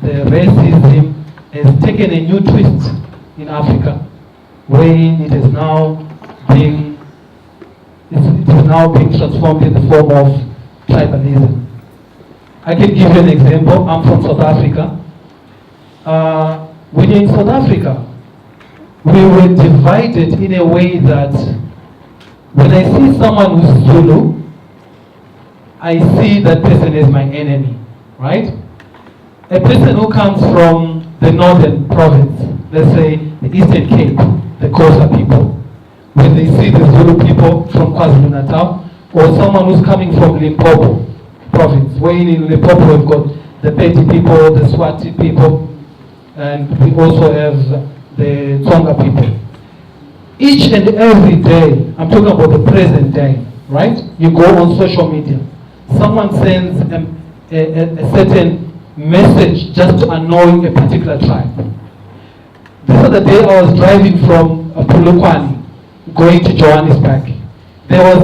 the racism has taken a new twist in Africa, wherein it is now being transformed in the form of tribalism. I can give you an example. I'm from South Africa. When you're in South Africa, we were divided in a way that when I see someone who's Zulu, I see that person as my enemy, right? A person who comes from the northern province, let's say the Eastern Cape, the Xhosa people, when they see the Zulu people from KwaZulu-Natal, or someone who's coming from Limpopo province, where in Limpopo we've got the Pedi people, the Swati people, and we also have the Tsonga people. Each and every day, I'm talking about the present day, right? You go on social media, someone sends a certain message just to annoy a particular tribe. This other day I was driving from Polokwane, going to Johannesburg. There was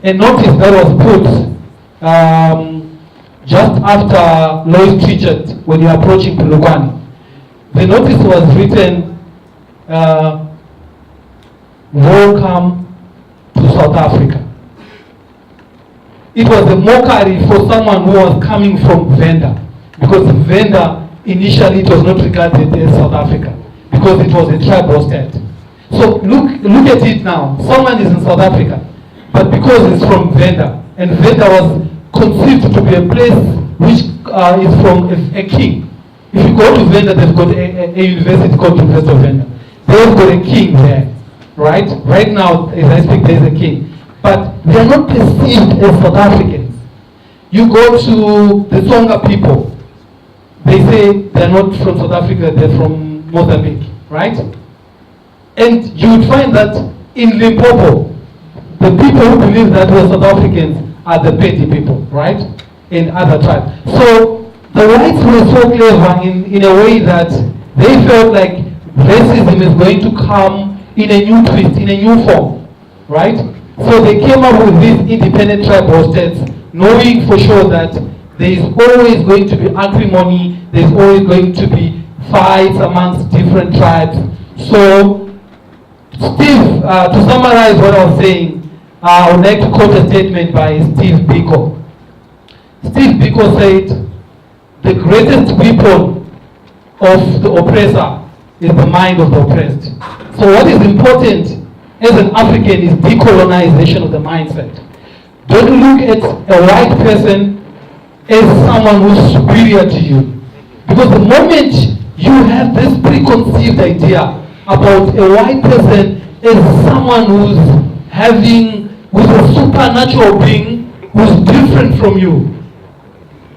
a notice that was put just after Louis Trichard when you're approaching Polokwane. The notice was written, welcome to South Africa. It was a mockery for someone who was coming from Venda, because Venda initially it was not regarded as South Africa because it was a tribal state. So look at it now. Someone is in South Africa, but because it's from Venda, and Venda was conceived to be a place which is from a king. If you go to Venda, they've got a university called University of Venda. They've got a king there, right? Right now, as I speak, there's a king. But they are not perceived as South Africans. You go to the Tsonga people, they say they're not from South Africa, they're from Mozambique, right? And you would find that in Limpopo, the people who believe that we're South Africans are the Pedi people, right? In other tribes. So the whites were so clever in a way that they felt like racism is going to come in a new twist, in a new form, right? So they came up with these independent tribal states, knowing for sure that there is always going to be acrimony, there's always going to be fights amongst different tribes. So, Steve, to summarize what I was saying, I would like to quote a statement by Steve Biko. Steve Biko said, the greatest weapon of the oppressor is the mind of the oppressed. So what is important as an African is decolonization of the mindset. Don't look at a white person as someone who's superior to you. Because the moment you have this preconceived idea about a white person as someone who's a supernatural being, who's different from you,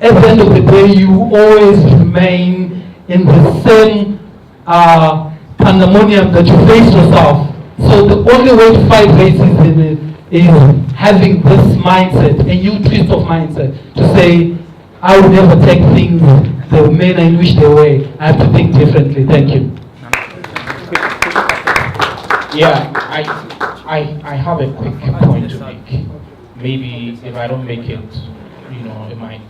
at the end of the day, you always remain in the same pandemonium that you face yourself. So the only way to fight racism is having this mindset, a new twist of mindset, to say, I will never take things the manner in which they were. I have to think differently. Thank you. Yeah, I have a quick point to make. Maybe if I don't make it, it might.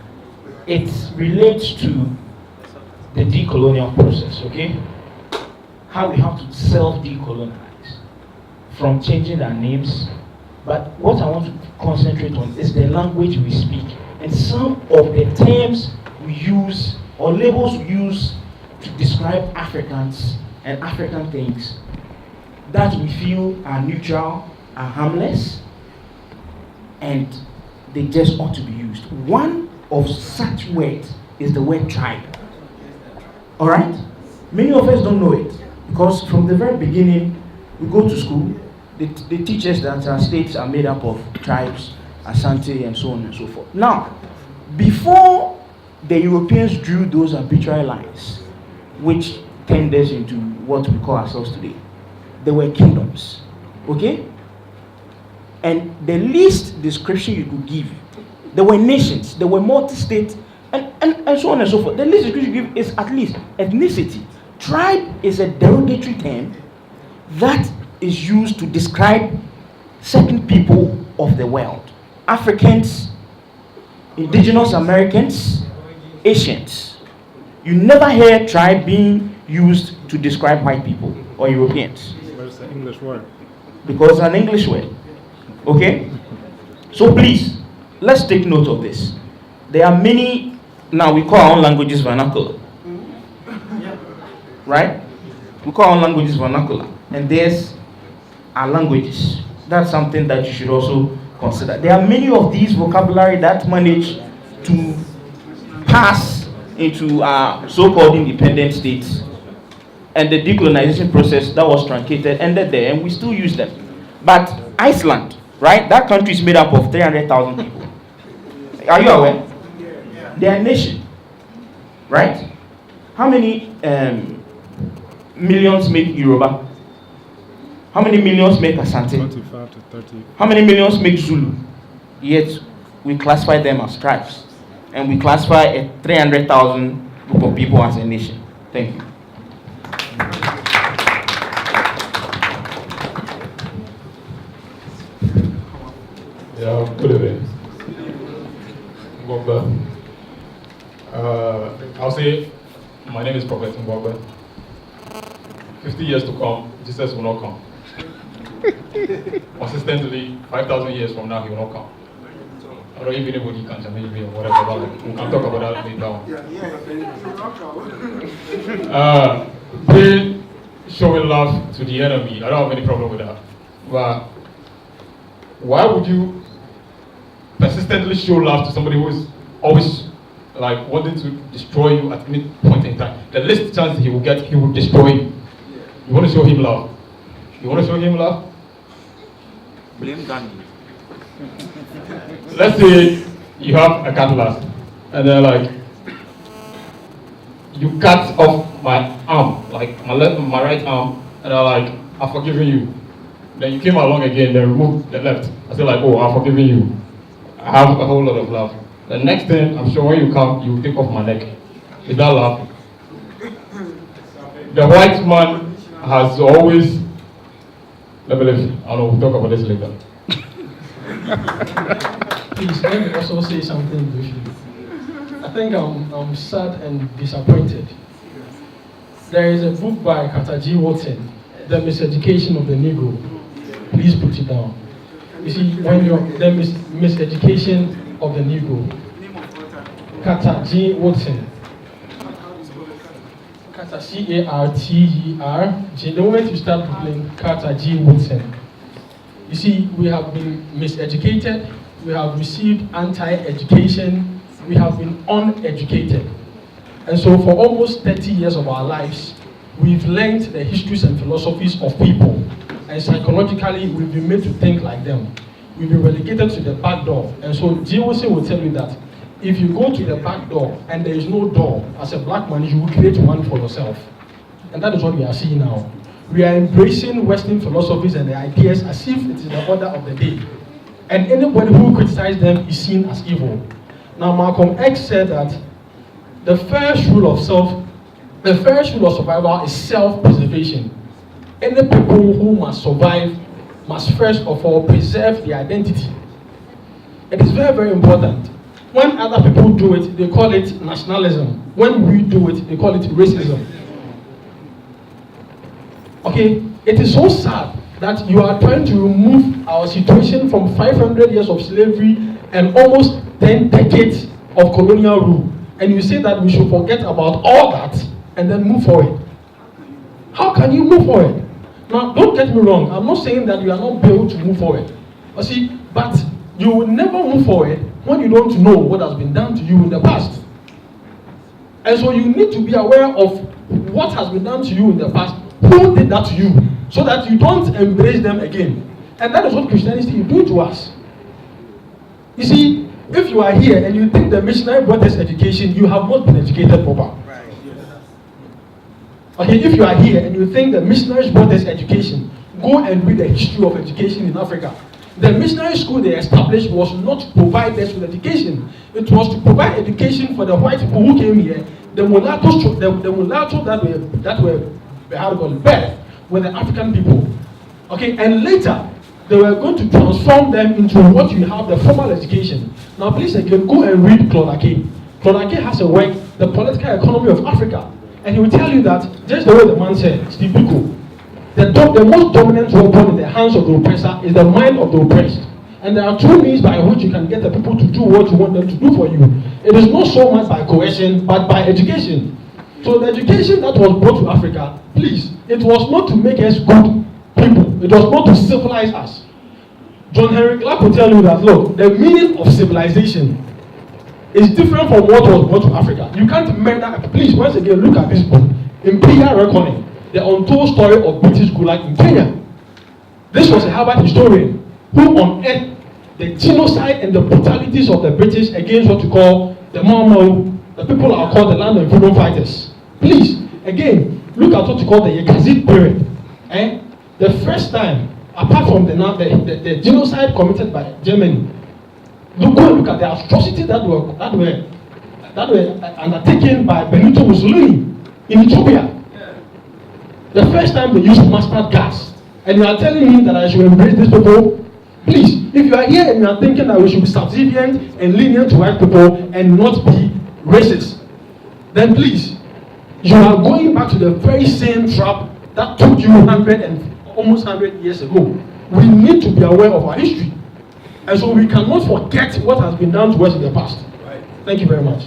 It relates to the decolonial process, okay? How we have to self-decolonize from changing our names. But what I want to concentrate on is the language we speak and some of the terms we use or labels we use to describe Africans and African things that we feel are neutral, are harmless, and they just ought to be used. One of such words is the word tribe. All right? Many of us don't know it because from the very beginning, we go to school, they teach us that our states are made up of tribes, Asante, and so on and so forth. Now, before the Europeans drew those arbitrary lines, which turned us into what we call ourselves today, there were kingdoms. Okay? And the least description you could give, there were nations, there were multi-state, and so on and so forth. The least description you give is at least ethnicity. Tribe is a derogatory term that is used to describe certain people of the world. Africans, indigenous Americans, Asians. You never hear tribe being used to describe white people or Europeans. But it's an English word. Because it's an English word. Okay? So please, let's take note of this. There are many, now we call our own languages vernacular. Right? We call our own languages vernacular. And there's our languages. That's something that you should also consider. There are many of these vocabulary that manage to pass into our so-called independent states. And the decolonization process that was truncated ended there, and we still use them. But Iceland, right? That country is made up of 300,000 people. Are you aware? They are a nation, right? How many millions make Yoruba? How many millions make Asante? 25 to 30. How many millions make Zulu? Yet we classify them as tribes, and we classify a 300,000 group of people as a nation. Thank you. Yeah, good evening. Ngomba. I'll say my name is Prophet Ngomba. 50 years to come, Jesus will not come. Consistently, 5,000 years from now, he will not come. I don't know if anybody can challenge me or whatever, but we can talk about that later on. They showing love to the enemy, I don't have any problem with that. But why would you persistently show love to somebody who is always like wanting to destroy you at any point in time? The least chance he will get, he will destroy you. You want to show him love? You want to show him love? Blame Gandhi. Let's say you have a cutlass, and they're like, you cut off my arm, like my right arm, and they're like, I've forgiven you. Then you came along again, they removed the left. I said like, oh, I've forgiven you. I have a whole lot of love. The next thing, I'm sure when you come, you take off my neck. Is that love? The white man has always, let me leave. I don't know, we'll talk about this later. Please, let me also say something briefly. I think I'm sad and disappointed. There is a book by Carter G. Woodson, The Miseducation of the Negro. Please put it down. You see, when you're the miseducation of the Negro. Carter G. Woodson. Carter C-A-R-T-E-R. The moment you start Googling Carter G. Woodson, you see, we have been miseducated, we have received anti-education, we have been uneducated. And so for almost 30 years of our lives, we've learned the histories and philosophies of people. And psychologically, we've been made to think like them. We've been relegated to the back door. And so GOC will tell you that if you go to the back door and there is no door, as a black man, you will create one for yourself. And that is what we are seeing now. We are embracing Western philosophies and the ideas as if it is the order of the day. And anybody who criticizes them is seen as evil. Now, Malcolm X said that the first rule of survival is self-preservation. Any people who must survive must first of all preserve their identity. It is very, very important. When other people do it, they call it nationalism. When we do it, they call it racism. Okay, it is so sad that you are trying to remove our situation from 500 years of slavery and almost 10 decades of colonial rule. And you say that we should forget about all that and then move forward. How can you move forward? Now, don't get me wrong. I'm not saying that you are not able to move forward. You see, but You will never move forward when you don't know what has been done to you in the past. And so you need to be aware of what has been done to you in the past, who did that to you, so that you don't embrace them again. And that is what Christianity is doing to us. You see, if you are here and you think the missionary brought us education, you have not been educated proper. Okay, if you are here and you think the missionaries brought us education, go and read the history of education in Africa. The missionary school they established was not to provide us with education. It was to provide education for the white people who came here. The mulattoes that were how to call it, birth were the African people. Okay, and later they were going to transform them into what you have, the formal education. Now please again, go and read Claude Ake. Claude Ake has a work, The Political Economy of Africa. And he will tell you that, just the way the man said, Steve Biko, the most dominant weapon in the hands of the oppressor is the mind of the oppressed. And there are two means by which you can get the people to do what you want them to do for you. It is not so much by coercion, but by education. So the education that was brought to Africa, please, it was not to make us good people. It was not to civilize us. John Henry Clark will tell you that, look, the meaning of civilization is different from what was brought to Africa. You can't murder. Please, once again, look at this book, Imperial Reckoning, the untold story of British Gulag in Kenya. This was a Harvard historian who unearthed the genocide and the brutalities of the British against what you call the Mau, the people are called the land and freedom fighters. Please, again, look at what you call the Yakazid period. The first time, apart from the genocide committed by Germany, look at the atrocities that were undertaken by Benito Mussolini in Ethiopia. The first time they used mustard gas, and you are telling me that I should embrace these people? Please, if you are here and you are thinking that we should be subservient and lenient to white people and not be racist, then please, you are going back to the very same trap that took you almost 100 years ago. We need to be aware of our history. And so we cannot forget what has been done to us in the past. Right. Thank you very much.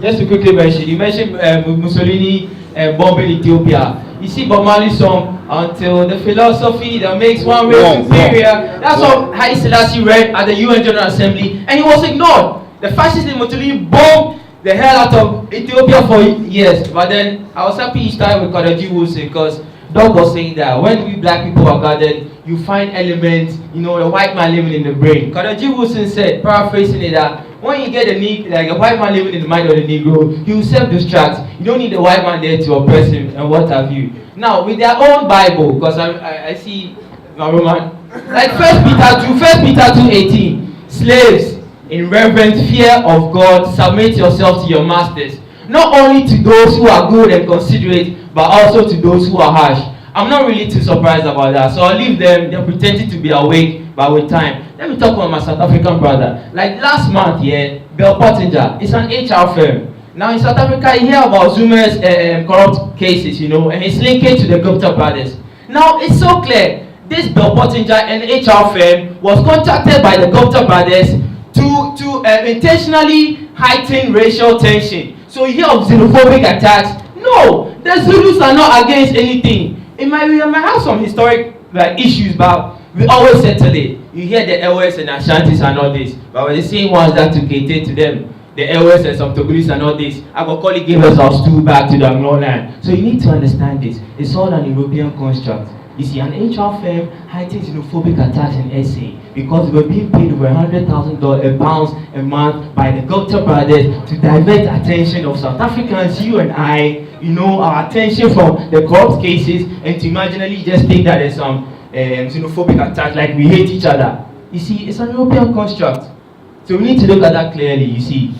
Just to quickly mention, you mentioned Mussolini bombing Ethiopia. You see Bob Marley's song, Until the Philosophy That Makes One Race Superior. That's what Haile Selassie read at the UN General Assembly, and he was ignored. The fascists in Mussolini bombed the hell out of Ethiopia for years. But then I was happy each time with Kadaji Wilson, because Doug was saying that when we black people are gathered, you find elements, a white man living in the brain. Kadaji Wilson said, paraphrasing it, that when you get a white man living in the mind of the Negro, he will self-destruct. You don't need the white man there to oppress him and what have you. Now, with their own Bible, because I see my Roman, like 1 Peter 2:18, slaves, in reverent fear of God, submit yourself to your masters, not only to those who are good and considerate, but also to those who are harsh. I'm not really too surprised about that, so I'll leave them. They're pretending to be awake, but with time. Let me talk about my South African brother. Like last month, Bell Pottinger, it's an HR firm. Now in South Africa, you hear about Zuma's corrupt cases, and his linkage to the Gupta brothers. Now it's so clear, this Bell Pottinger, an HR firm, was contacted by the Gupta brothers to intentionally heighten racial tension. So you hear of xenophobic attacks. No, the Zulus are not against anything. We might have some historic issues, but we always settle it. You hear the Elwes and Ashantis and all this, but we're the same ones that to cater to them. The Elwes and some Togolese and all this. Our colleague gave us our stool back to the Anglo land. So you need to understand this. It's all an European construct. You see, an HR firm heightened xenophobic attacks in SA because we were being paid over £100,000 a month by the Gupta brothers to divert attention of South Africans, you and I, our attention from the corrupt cases, and to imaginally just think that there's some xenophobic attacks, like we hate each other. You see, it's an European construct. So we need to look at that clearly, you see.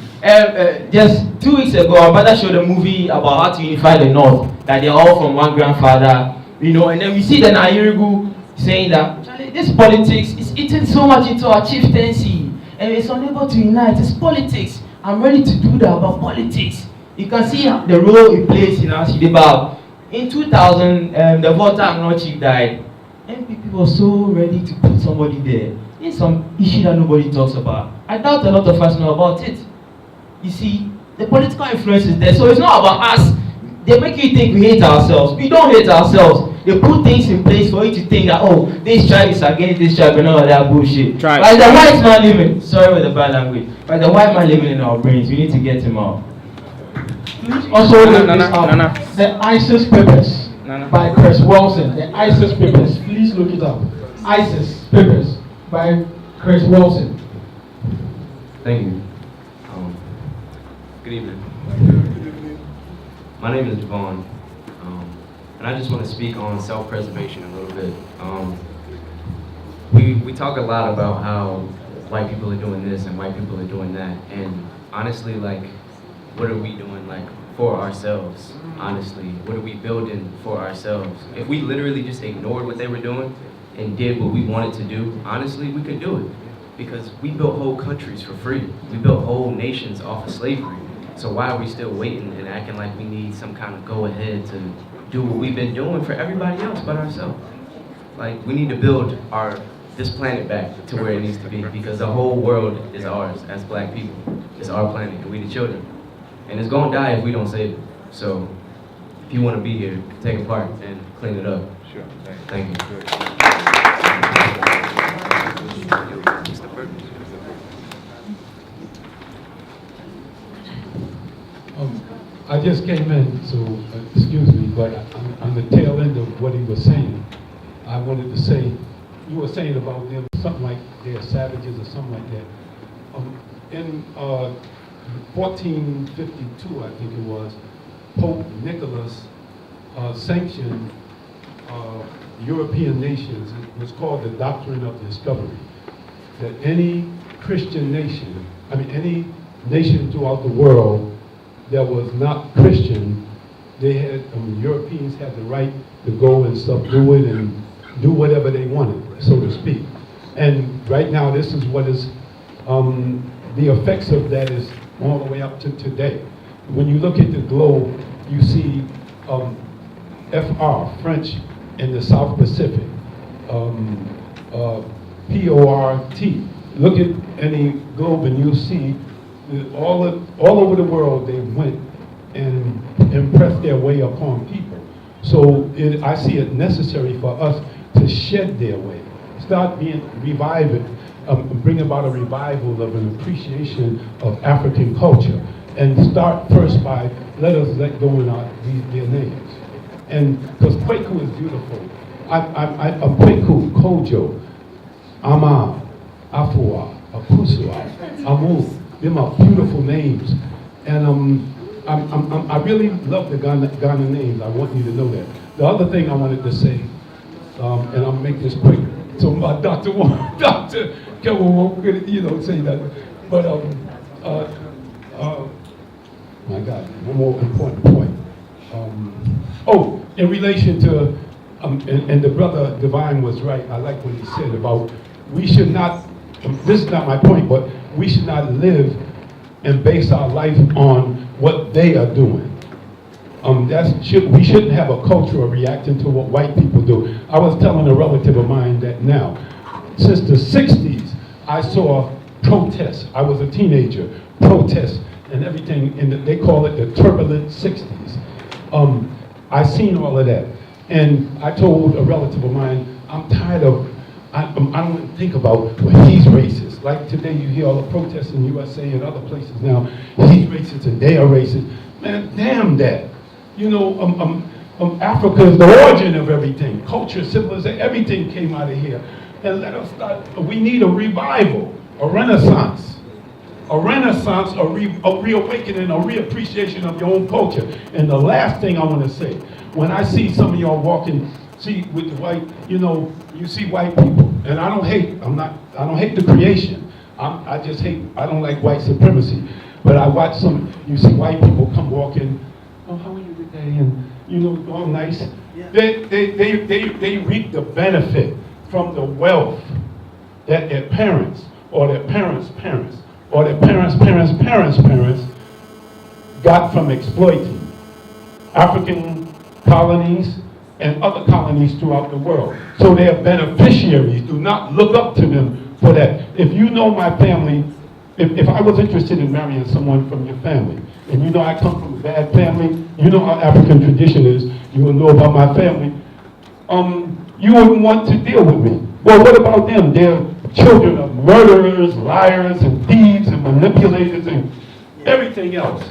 Just 2 weeks ago, our brother showed a movie about how to unify the North, that they're all from one grandfather. And then we see the Nairigu saying that this politics is eating so much into our chieftaincy and it's unable to unite. It's politics. I'm ready to do that about politics. You can see the role it plays in our Shidibab. In 2000, the Volta Agno chief died. MPP was so ready to put somebody there. It's some issue that nobody talks about. I doubt a lot of us know about it. You see, the political influence is there. So it's not about us. They make you think we hate ourselves. We don't hate ourselves. They put things in place for you to think that, oh, this tribe is against this tribe and all that bullshit. Like the white man living, sorry with the bad language, like the white man living in our brains, we need to get him out. Also, the ISIS Papers by Chris Wilson. The ISIS Papers. Please look it up. ISIS Papers by Chris Wilson. Thank you. Good evening. My name is Devon, and I just want to speak on self-preservation a little bit. We talk a lot about how white people are doing this and white people are doing that, and honestly, like, what are we doing, like, for ourselves? Honestly, what are we building for ourselves? If we literally just ignored what they were doing and did what we wanted to do, honestly, we could do it. Because we built whole countries for free. We built whole nations off of slavery. So why are we still waiting and acting like we need some kind of go-ahead to do what we've been doing for everybody else but ourselves? Like, we need to build this planet back to where it needs to be, because the whole world is ours as black people. It's our planet, and we the children. And it's gonna die if we don't save it. So, if you wanna be here, take a part and clean it up. Sure. Thank you. I just came in, so excuse me, but on the tail end of what he was saying, I wanted to say, you were saying about them, something like they're savages or something like that. In 1452, I think it was, Pope Nicholas sanctioned European nations. It was called the Doctrine of Discovery, that any Christian nation, any nation throughout the world that was not Christian, they had, Europeans had the right to go and subdue it and do whatever they wanted, so to speak. And right now, this is what is, the effects of that is all the way up to today. When you look at the globe, you see FR, French in the South Pacific, PORT. Look at any globe and you see all over the world they went and impressed their way upon people. So I see it necessary for us to shed their way. Start bring about a revival of an appreciation of African culture. And start first by let go of their names. And because Kwaku is beautiful. I'm Kwaku, Kojo, Ama, Afua, Apusua, Amu. Them are beautiful names. And I really love the Ghana names. I want you to know that. The other thing I wanted to say, and I'll make this quick, so Dr. Kelvin won't say that. But my God, one more important point. In relation to, and the brother Divine was right. I like what he said about we should not. This is not my point, but we should not live and base our life on what they are doing. We shouldn't have a culture of reacting to what white people do. I was telling a relative of mine that now, since the 60s, I saw protests. I was a teenager, protests and everything, and they call it the turbulent 60s. I seen all of that. And I told a relative of mine, I'm tired of, I don't think about, well, he's racist. Like today you hear all the protests in USA and other places now, he's racist and they are racist. Man, damn that. Africa is the origin of everything. Culture, civilization, everything came out of here. And let us start, we need a revival, a renaissance, a reawakening, a reappreciation of your own culture. And the last thing I want to say, when I see some of y'all walking, see with the white, you see white people, and I don't hate the creation. I just hate, I don't like white supremacy. But I watch you see white people come walking, oh, how are you today? And all nice. They reap the benefit from the wealth that their parents or their parents' parents or their parents' parents got from exploiting African colonies and other colonies throughout the world. So they are beneficiaries. Do not look up to them for that. If you know my family, if I was interested in marrying someone from your family, and I come from a bad family, how African tradition is, you will know about my family, you wouldn't want to deal with me. Well, what about them? They're children of murderers, liars, and thieves, and manipulators, and everything else.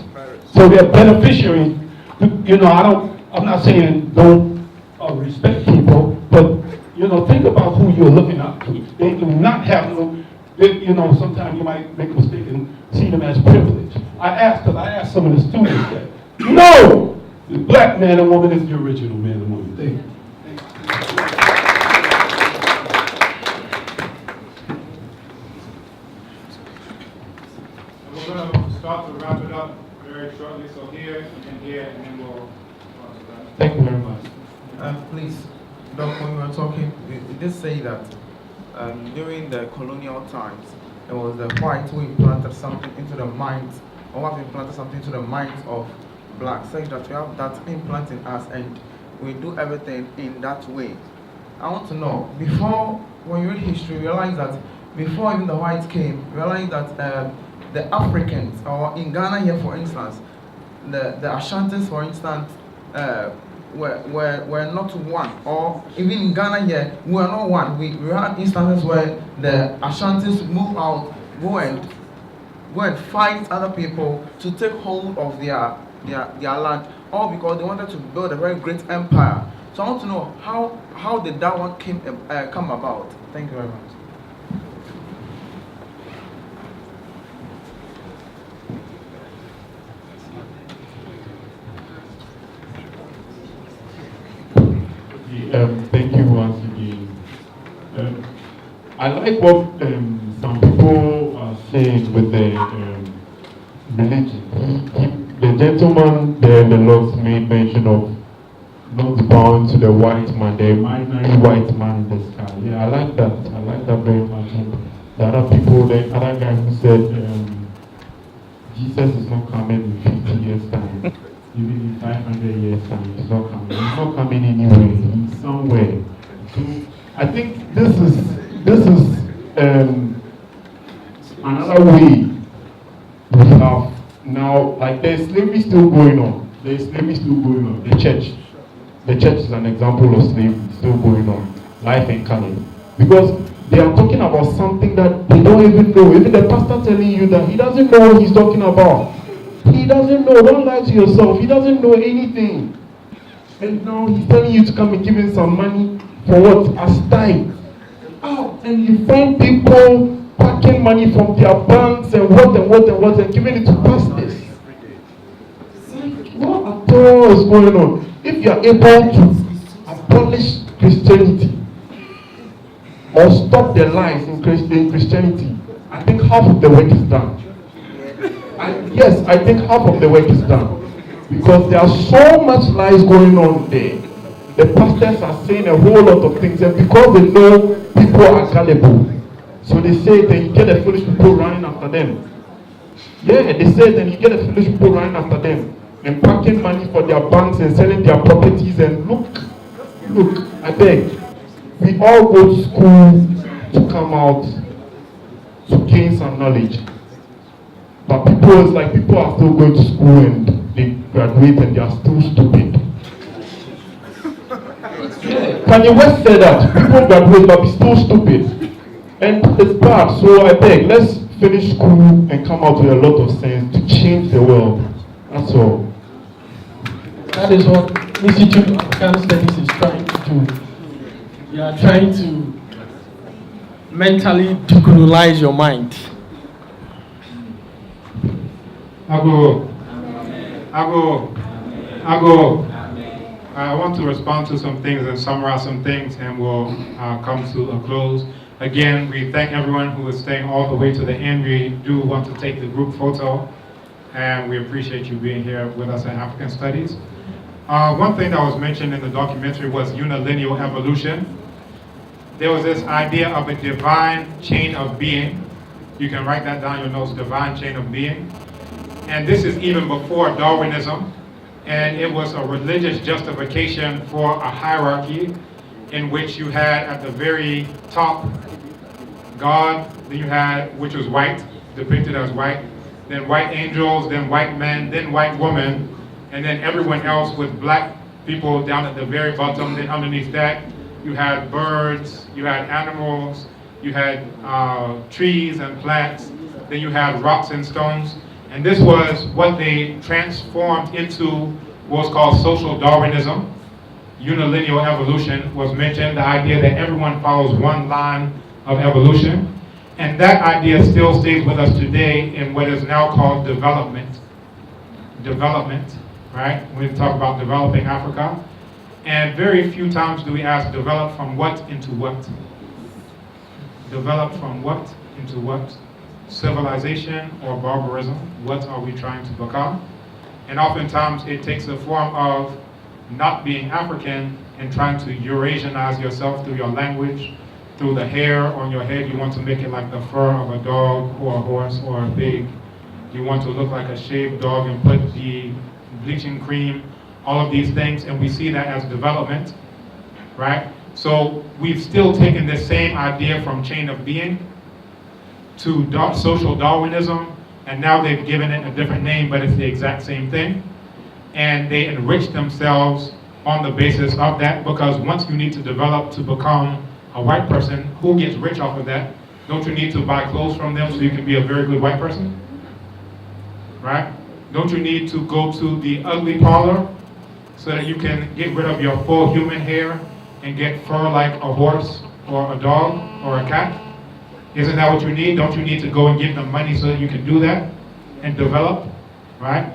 So they're beneficiaries. You know, I'm not saying don't respect people, but you know, think about who you're looking up to. They do not have no, you know, sometimes you might make a mistake and see them as privilege. I asked some of the students that, no! The black man and woman is the original man and woman. Thank you. We're going to start to wrap it up very shortly. So here and here, and then we'll. Thank you very much. Please, Doc, when we were talking, we did say that during the colonial times, it was the whites who implanted something into the minds, or have implanted something into the minds of blacks, such that we have that implant in us and we do everything in that way. I want to know, before, when you read history, realize that before even the whites came, realize that the Africans, or in Ghana here for instance, the Ashantis for instance, were not one, or even in Ghana here, we were not one. We had instances where the Ashantis move out, go and fight other people to take hold of their land, all because they wanted to build a very great empire. So I want to know how did that one come about? Thank you very much. Thank you once again. I like what some people are saying with the religion. The gentleman there, the Lord made mention of not bowing to the white man, the imaginary white man in the sky. Yeah, I like that. I like that very much. And the other people, the other guy who said Jesus is not coming in 50 years time. Even in 500 years time, he's not coming. He's not coming anywhere. He's somewhere. So I think this is another way we have now. Like there's slavery still going on. There's slavery still going on. The church is an example of slavery still going on. Life and color, because they are talking about something that they don't even know. Even the pastor telling you that he doesn't know what he's talking about. He doesn't know. Don't lie to yourself. He doesn't know anything. And now he's telling you to come and give him some money for what? As tithe. Oh, and you find people packing money from their banks and what and giving it to pastors. What at all is going on? If you are able to abolish Christianity or stop the lies in Christianity, I think half of the work is done. Yes, I think half of the work is done. Because there are so much lies going on there. The pastors are saying a whole lot of things, and because they know people are gullible, so they say then you get the foolish people running after them. Yeah, they say then you get the foolish people running after them and packing money for their banks and selling their properties. And look, I beg, we all go to school to come out to gain some knowledge. But people are still going to school and they graduate and they are still stupid. Kanye West said that people graduate but be still stupid. And it's bad. So I beg, let's finish school and come out with a lot of sense to change the world. That's all. That is what Institute of African Studies is trying to do. You are trying to mentally decolonize your mind. I want to respond to some things and summarize some things, and we'll come to a close. Again, we thank everyone who is staying all the way to the end. We do want to take the group photo, and we appreciate you being here with us in African Studies. One thing that was mentioned in the documentary was unilineal evolution. There was this idea of a divine chain of being. You can write that down your notes, divine chain of being. And this is even before Darwinism. And it was a religious justification for a hierarchy in which you had at the very top God, then you had, which was white, depicted as white, then white angels, then white men, then white women, and then everyone else with black people down at the very bottom. Then underneath that, you had birds, you had animals, you had trees and plants, then you had rocks and stones. And this was what they transformed into what was called social Darwinism. Unilineal evolution was mentioned, the idea that everyone follows one line of evolution. And that idea still stays with us today in what is now called development. Development, right? We talk about developing Africa. And very few times do we ask, develop from what into what? Develop from what into what? Civilization or barbarism? What are we trying to become? And oftentimes it takes the form of not being African and trying to Eurasianize yourself through your language, through the hair on your head. You want to make it like the fur of a dog or a horse or a pig. You want to look like a shaved dog and put the bleaching cream, all of these things, and we see that as development, right? So we've still taken this same idea from chain of being to social Darwinism, and now they've given it a different name, but it's the exact same thing. And they enrich themselves on the basis of that, because once you need to develop to become a white person, who gets rich off of that? Don't you need to buy clothes from them so you can be a very good white person? Right? Don't you need to go to the ugly parlor so that you can get rid of your full human hair and get fur like a horse or a dog or a cat? Isn't that what you need? Don't you need to go and give them money so that you can do that and develop? Right?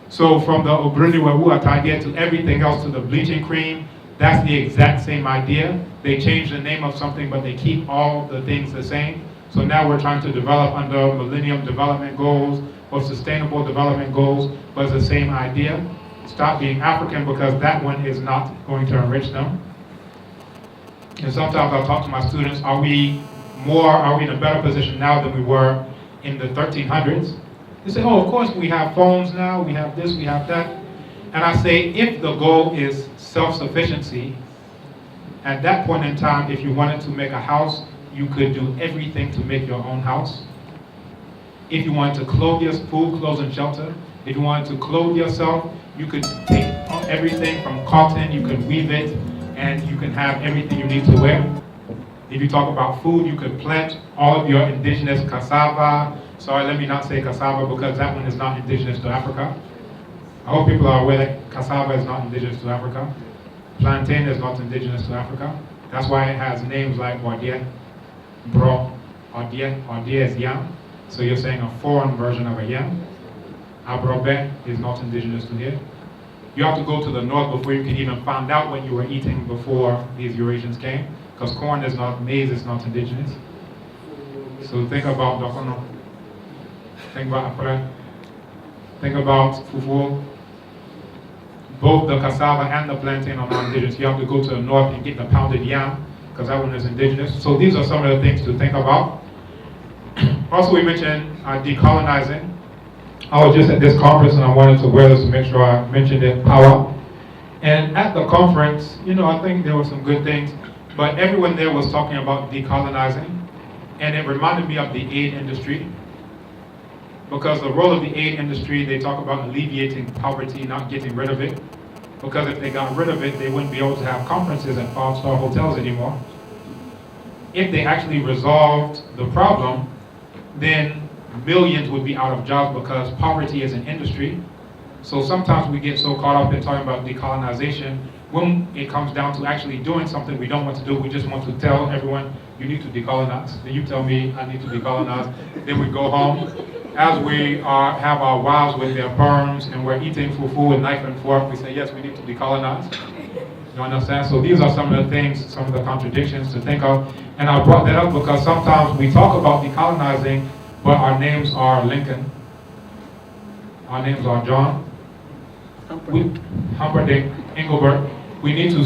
So from the Obruni Wawuat idea to everything else, to the bleaching cream, that's the exact same idea. They change the name of something, but they keep all the things the same. So now we're trying to develop under Millennium Development Goals or Sustainable Development Goals, but it's the same idea. Stop being African, because that one is not going to enrich them. And sometimes I'll talk to my students, are we in a better position now than we were in the 1300s? They say, oh, of course, we have phones now, we have this, we have that. And I say, if the goal is self-sufficiency, at that point in time, if you wanted to make a house, you could do everything to make your own house. If you wanted to clothe your food, clothes, and shelter, if you wanted to clothe yourself, you could take everything from cotton, you could weave it, and you can have everything you need to wear. If you talk about food, you could plant all of your indigenous cassava. Sorry, let me not say cassava, because that one is not indigenous to Africa. I hope people are aware that cassava is not indigenous to Africa. Plantain is not indigenous to Africa. That's why it has names like Wadieh, Bro, Wadieh is yam. So you're saying a foreign version of a yam. Abrobe is not indigenous to here. You have to go to the north before you can even find out what you were eating before these Eurasians came, because corn is not, maize is not indigenous. So think about dokono, think about apre, think about fufu. Both the cassava and the plantain are not indigenous. You have to go to the north and get the pounded yam, because that one is indigenous. So these are some of the things to think about. Also, we mentioned decolonizing. I was just at this conference and I wanted to wear this to make sure I mentioned it, power. And at the conference, I think there were some good things, but everyone there was talking about decolonizing. And it reminded me of the aid industry, because the role of the aid industry, they talk about alleviating poverty, not getting rid of it. Because if they got rid of it, they wouldn't be able to have conferences at 5-star hotels anymore. If they actually resolved the problem, then millions would be out of jobs, because poverty is an industry. So sometimes we get so caught up in talking about decolonization, when it comes down to actually doing something we don't want to do, we just want to tell everyone, you need to decolonize. Then you tell me I need to decolonize. Then we go home. As we have our wives with their perms and we're eating fufu with knife and fork, we say, yes, we need to decolonize. You understand? So these are some of the things, some of the contradictions to think of. And I brought that up because sometimes we talk about decolonizing, but our names are Lincoln. Our names are John, Humperdinck, Engelbert. We need to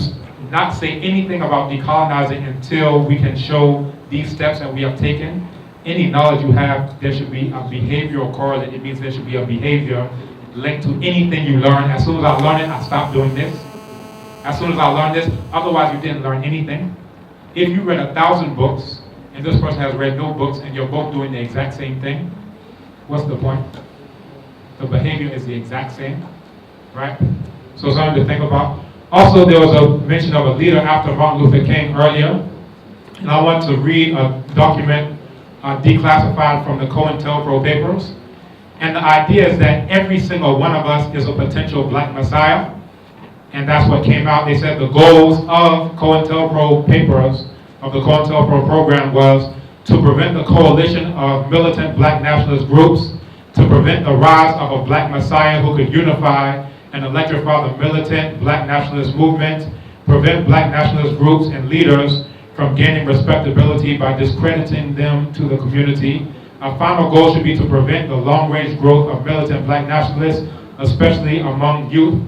not say anything about decolonizing until we can show these steps that we have taken. Any knowledge you have, there should be a behavioral correlate. It means there should be a behavior linked to anything you learn. As soon as I learn it, I stop doing this. As soon as I learn this, otherwise you didn't learn anything. If you read 1,000 books, and this person has read no books, and you're both doing the exact same thing, what's the point? The behavior is the exact same, right? So something to think about. Also, there was a mention of a leader after Martin Luther King earlier. And I want to read a document declassified from the COINTELPRO papers. And the idea is that every single one of us is a potential black messiah. And that's what came out. They said the goals of COINTELPRO papers, of the COINTELPRO program, was to prevent the coalition of militant black nationalist groups, to prevent the rise of a black messiah who could unify and electrify the militant black nationalist movement, prevent black nationalist groups and leaders from gaining respectability by discrediting them to the community. Our final goal should be to prevent the long-range growth of militant black nationalists, especially among youth.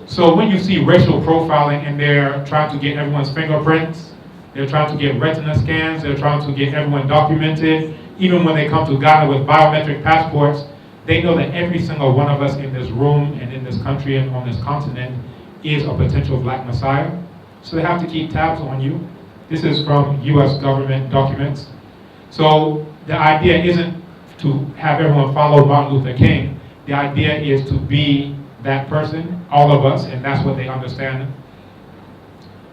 So when you see racial profiling and they're trying to get everyone's fingerprints, they're trying to get retina scans, they're trying to get everyone documented, even when they come to Ghana with biometric passports, they know that every single one of us in this room and in this country and on this continent is a potential black messiah. So they have to keep tabs on you. This is from US government documents. So the idea isn't to have everyone follow Martin Luther King. The idea is to be that person, all of us, and that's what they understand.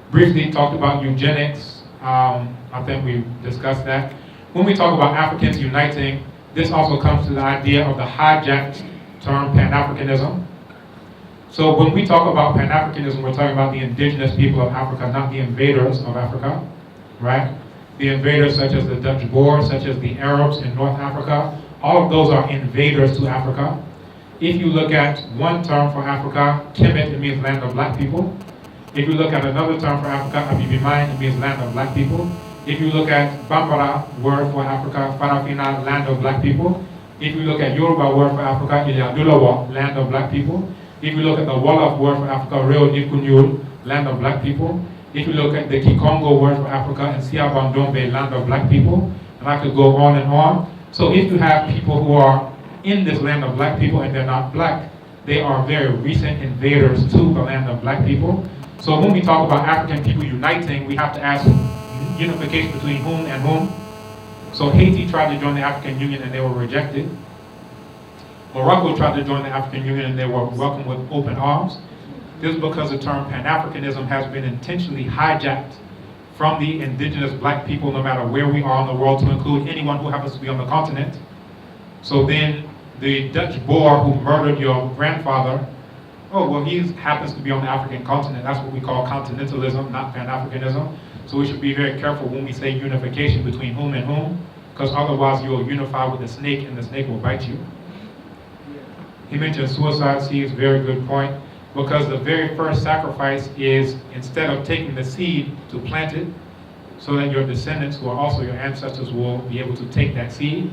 Briefly talked about eugenics. I think we discussed that. When we talk about Africans uniting, this also comes to the idea of the hijacked term Pan-Africanism. So when we talk about Pan-Africanism, we're talking about the indigenous people of Africa, not the invaders of Africa, right? The invaders such as the Dutch Boers, such as the Arabs in North Africa, all of those are invaders to Africa. If you look at one term for Africa, Kemet, it means land of black people. If you look at another term for Africa, Abibimain, it means land of black people. If you look at Bambara, word for Africa, Farafina, land of black people. If you look at Yoruba, word for Africa, Iliadulawa, land of black people. If you look at the Wolof word for Africa, Reo Nikunyul, land of black people. If you look at the Kikongo word for Africa, and Siabandombe, land of black people, and I could go on and on. So if you have people who are in this land of black people and they're not black, they are very recent invaders to the land of black people. So when we talk about African people uniting, we have to ask unification between whom and whom. So Haiti tried to join the African Union and they were rejected. Morocco tried to join the African Union and they were welcomed with open arms. This is because the term Pan-Africanism has been intentionally hijacked from the indigenous black people, no matter where we are in the world, to include anyone who happens to be on the continent. So then the Dutch Boer who murdered your grandfather, oh, well, he happens to be on the African continent. That's what we call continentalism, not Pan-Africanism. So we should be very careful when we say unification between whom and whom, because otherwise you'll unify with the snake and the snake will bite you. He mentioned suicide seeds, very good point, because the very first sacrifice is, instead of taking the seed, to plant it, so that your descendants, who are also your ancestors, will be able to take that seed.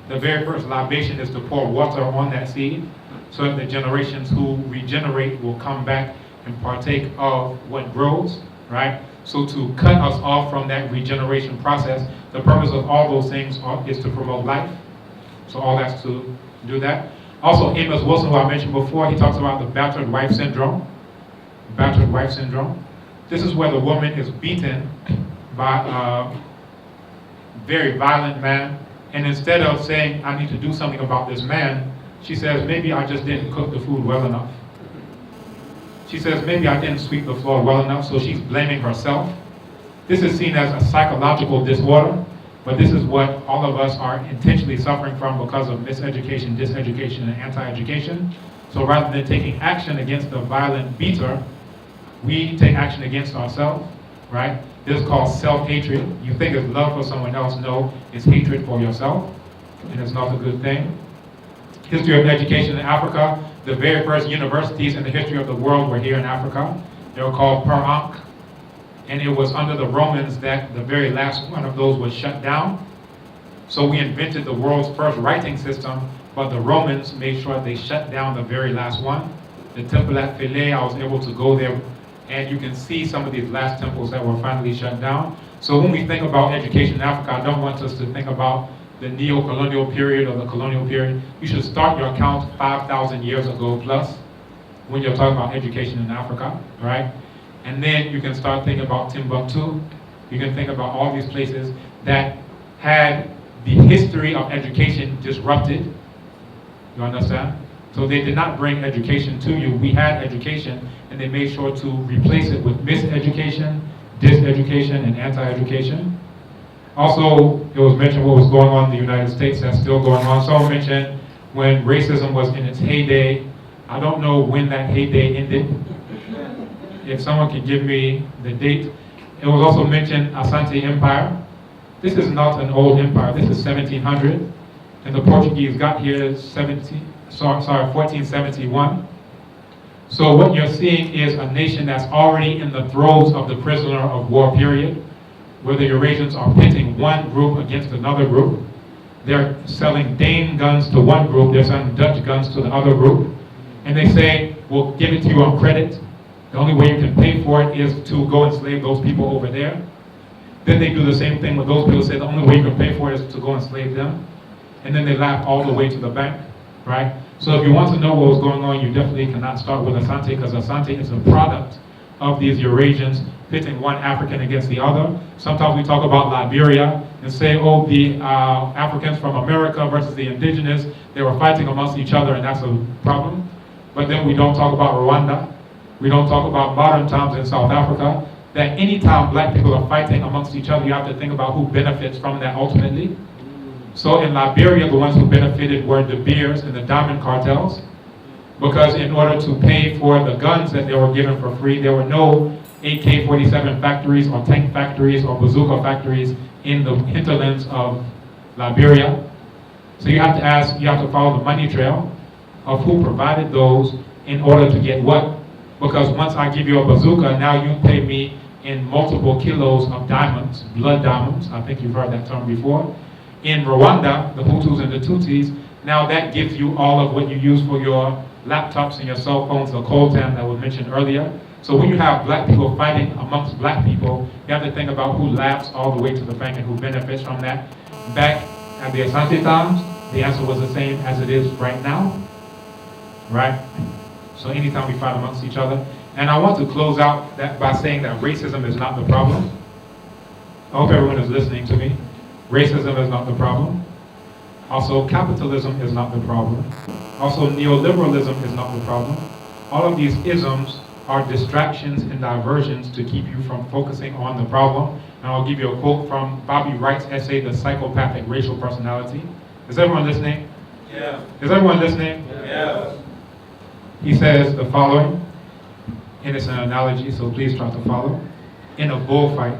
The very first libation is to pour water on that seed, so that the generations who regenerate will come back and partake of what grows, right? So to cut us off from that regeneration process, the purpose of all those things is to promote life. So all that's to do that. Also, Amos Wilson, who I mentioned before, he talks about the battered wife syndrome. Battered wife syndrome. This is where the woman is beaten by a very violent man, and instead of saying, I need to do something about this man, she says, maybe I just didn't cook the food well enough. She says, maybe I didn't sweep the floor well enough, so she's blaming herself. This is seen as a psychological disorder, but this is what all of us are intentionally suffering from because of miseducation, diseducation, and anti-education. So rather than taking action against the violent beater, we take action against ourselves, right? This is called self-hatred. You think it's love for someone else. No, it's hatred for yourself, and it's not a good thing. History of education in Africa. The very first universities in the history of the world were here in Africa. They were called Per Ankh. And it was under the Romans that the very last one of those was shut down. So we invented the world's first writing system, but the Romans made sure they shut down the very last one. The temple at Philae, I was able to go there, and you can see some of these last temples that were finally shut down. So when we think about education in Africa, I don't want us to think about the neo-colonial period or the colonial period. You should start your count 5,000 years ago plus when you're talking about education in Africa, right? And then you can start thinking about Timbuktu. You can think about all these places that had the history of education disrupted. You understand? So they did not bring education to you. We had education, and they made sure to replace it with miseducation, diseducation, and anti-education. Also, it was mentioned what was going on in the United States that's still going on. Someone mentioned when racism was in its heyday. I don't know when that heyday ended. If someone could give me the date. It was also mentioned Asante Empire. This is not an old empire. This is 1700. And the Portuguese got here 1471. So what you're seeing is a nation that's already in the throes of the prisoner of war period, where the Eurasians are pitting one group against another group. They're selling Dane guns to one group, they're selling Dutch guns to the other group. And they say, we'll give it to you on credit. The only way you can pay for it is to go enslave those people over there. Then they do the same thing with those people, say the only way you can pay for it is to go enslave them. And then they laugh all the way to the bank, right? So if you want to know what was going on, you definitely cannot start with Asante, because Asante is a product of these Eurasians pitting one African against the other. Sometimes we talk about Liberia and say, oh, the Africans from America versus the indigenous, they were fighting amongst each other, and that's a problem. But then we don't talk about Rwanda. We don't talk about modern times in South Africa, that anytime black people are fighting amongst each other, you have to think about who benefits from that ultimately. So in Liberia, the ones who benefited were the Beers and the diamond cartels, because in order to pay for the guns that they were given for free, there were no AK-47 factories or tank factories or bazooka factories in the hinterlands of Liberia. So you have to ask, you have to follow the money trail of who provided those in order to get what. Because once I give you a bazooka, now you pay me in multiple kilos of diamonds, blood diamonds. I think you've heard that term before. In Rwanda, the Hutus and the Tutsis, now that gives you all of what you use for your laptops and your cell phones, the coltan that was mentioned earlier. So when you have black people fighting amongst black people, you have to think about who laughs all the way to the bank and who benefits from that. Back at the Asante times, the answer was the same as it is right now, right? So anytime we fight amongst each other. And I want to close out that by saying that racism is not the problem. I hope everyone is listening to me. Racism is not the problem. Also, capitalism is not the problem. Also, neoliberalism is not the problem. All of these isms are distractions and diversions to keep you from focusing on the problem. And I'll give you a quote from Bobby Wright's essay, The Psychopathic Racial Personality. Is everyone listening? Yeah. Is everyone listening? Yeah. He says the following, and it's an analogy, so please try to follow. In a bullfight,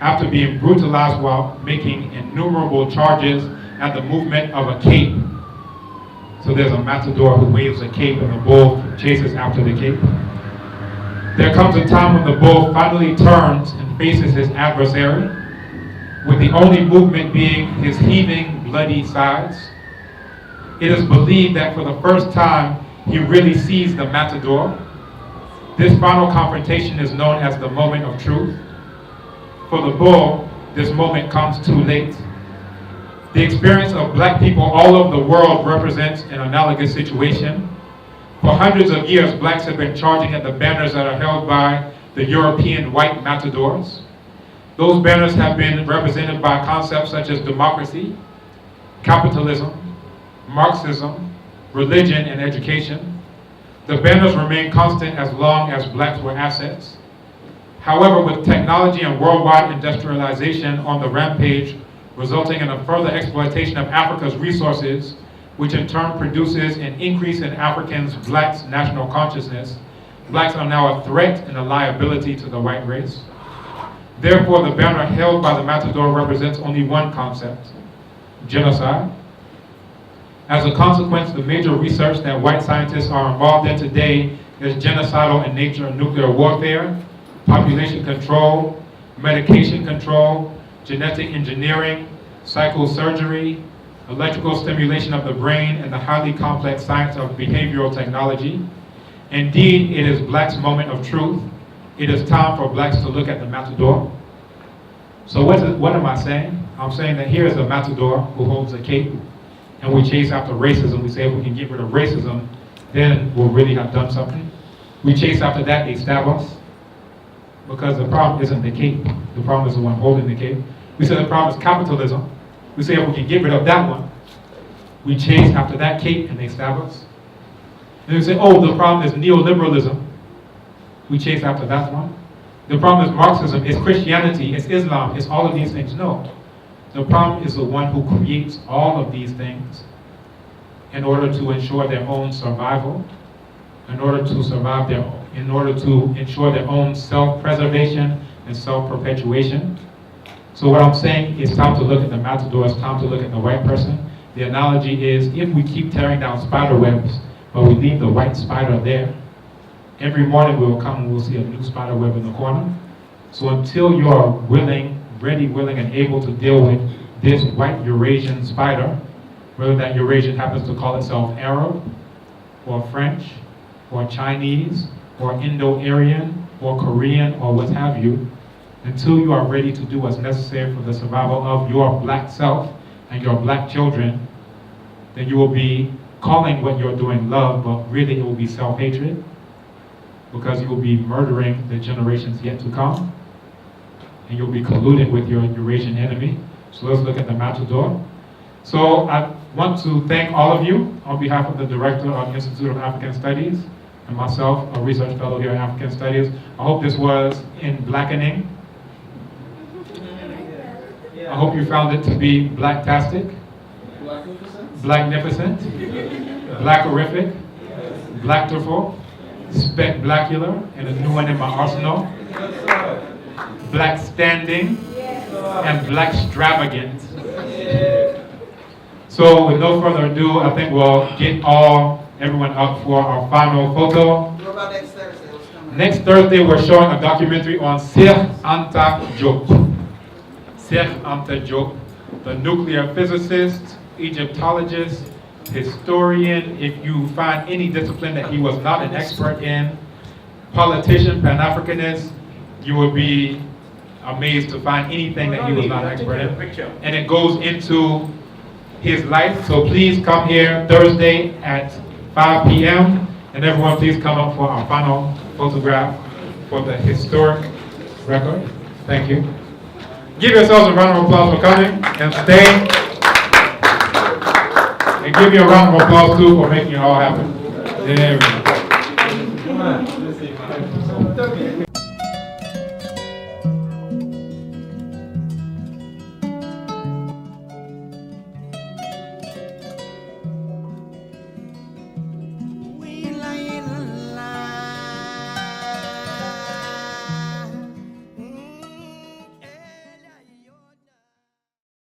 after being brutalized while making innumerable charges at the movement of a cape. So there's a matador who waves a cape and the bull chases after the cape. There comes a time when the bull finally turns and faces his adversary, with the only movement being his heaving, bloody sides. It is believed that for the first time, he really sees the matador. This final confrontation is known as the moment of truth. For the bull, this moment comes too late. The experience of black people all over the world represents an analogous situation. For hundreds of years, blacks have been charging at the banners that are held by the European white matadors. Those banners have been represented by concepts such as democracy, capitalism, Marxism, religion, and education. The banners remain constant as long as blacks were assets. However, with technology and worldwide industrialization on the rampage, resulting in a further exploitation of Africa's resources, which in turn produces an increase in Africans' blacks' national consciousness, blacks are now a threat and a liability to the white race. Therefore, the banner held by the matador represents only one concept: genocide. As a consequence, the major research that white scientists are involved in today is genocidal in nature: nuclear warfare, population control, medication control, genetic engineering, psychosurgery, electrical stimulation of the brain, and the highly complex science of behavioral technology. Indeed, it is blacks' moment of truth. It is time for blacks to look at the matador. So what am I saying? I'm saying that here is a matador who holds a cape, and we chase after racism. We say if we can get rid of racism, then we'll really have done something. We chase after that, they stab us. Because the problem isn't the cape. The problem is the one holding the cape. We say the problem is capitalism. We say if we can get rid of that one, we chase after that cape and they stab us. And they say, oh, the problem is neoliberalism. We chase after that one. The problem is Marxism, it's Christianity, it's Islam, it's all of these things. No. The problem is the one who creates all of these things in order to ensure their own survival, in order to survive in order to ensure their own self-preservation and self-perpetuation. So what I'm saying, it's time to look at the matador, it's time to look at the white person. The analogy is, if we keep tearing down spider webs, but we leave the white spider there, every morning we will come and we'll see a new spider web in the corner. So until you are ready, willing, and able to deal with this white Eurasian spider, whether that Eurasian happens to call itself Arab, or French, or Chinese, or Indo-Aryan, or Korean, or what have you, until you are ready to do what's necessary for the survival of your black self and your black children, then you will be calling what you're doing love, but really it will be self-hatred, because you will be murdering the generations yet to come, and you'll be colluding with your Eurasian enemy. So let's look at the matador. So I want to thank all of you on behalf of the director of the Institute of African Studies and myself, a research fellow here in African Studies. I hope this was in blackening. I hope you found it to be blacktastic, blacknificent, blackerific, blackterful, spectacular, and a new one in my arsenal, black standing, and black extravagant. So with no further ado, I think we'll get everyone up for our final photo. What about next Thursday? What's coming? Next Thursday, we're showing a documentary on Cheikh Anta Diop. Cheikh Anta Diop, the nuclear physicist, Egyptologist, historian. If you find any discipline that he was not an expert in, politician, Pan-Africanist, you will be amazed to find anything that he was not an expert in. And it goes into his life. So please come here Thursday at 5 p.m. And everyone please come up for our final photograph for the historic record. Thank you. Give yourselves a round of applause for coming and staying. And give me a round of applause too for making it all happen. There we go.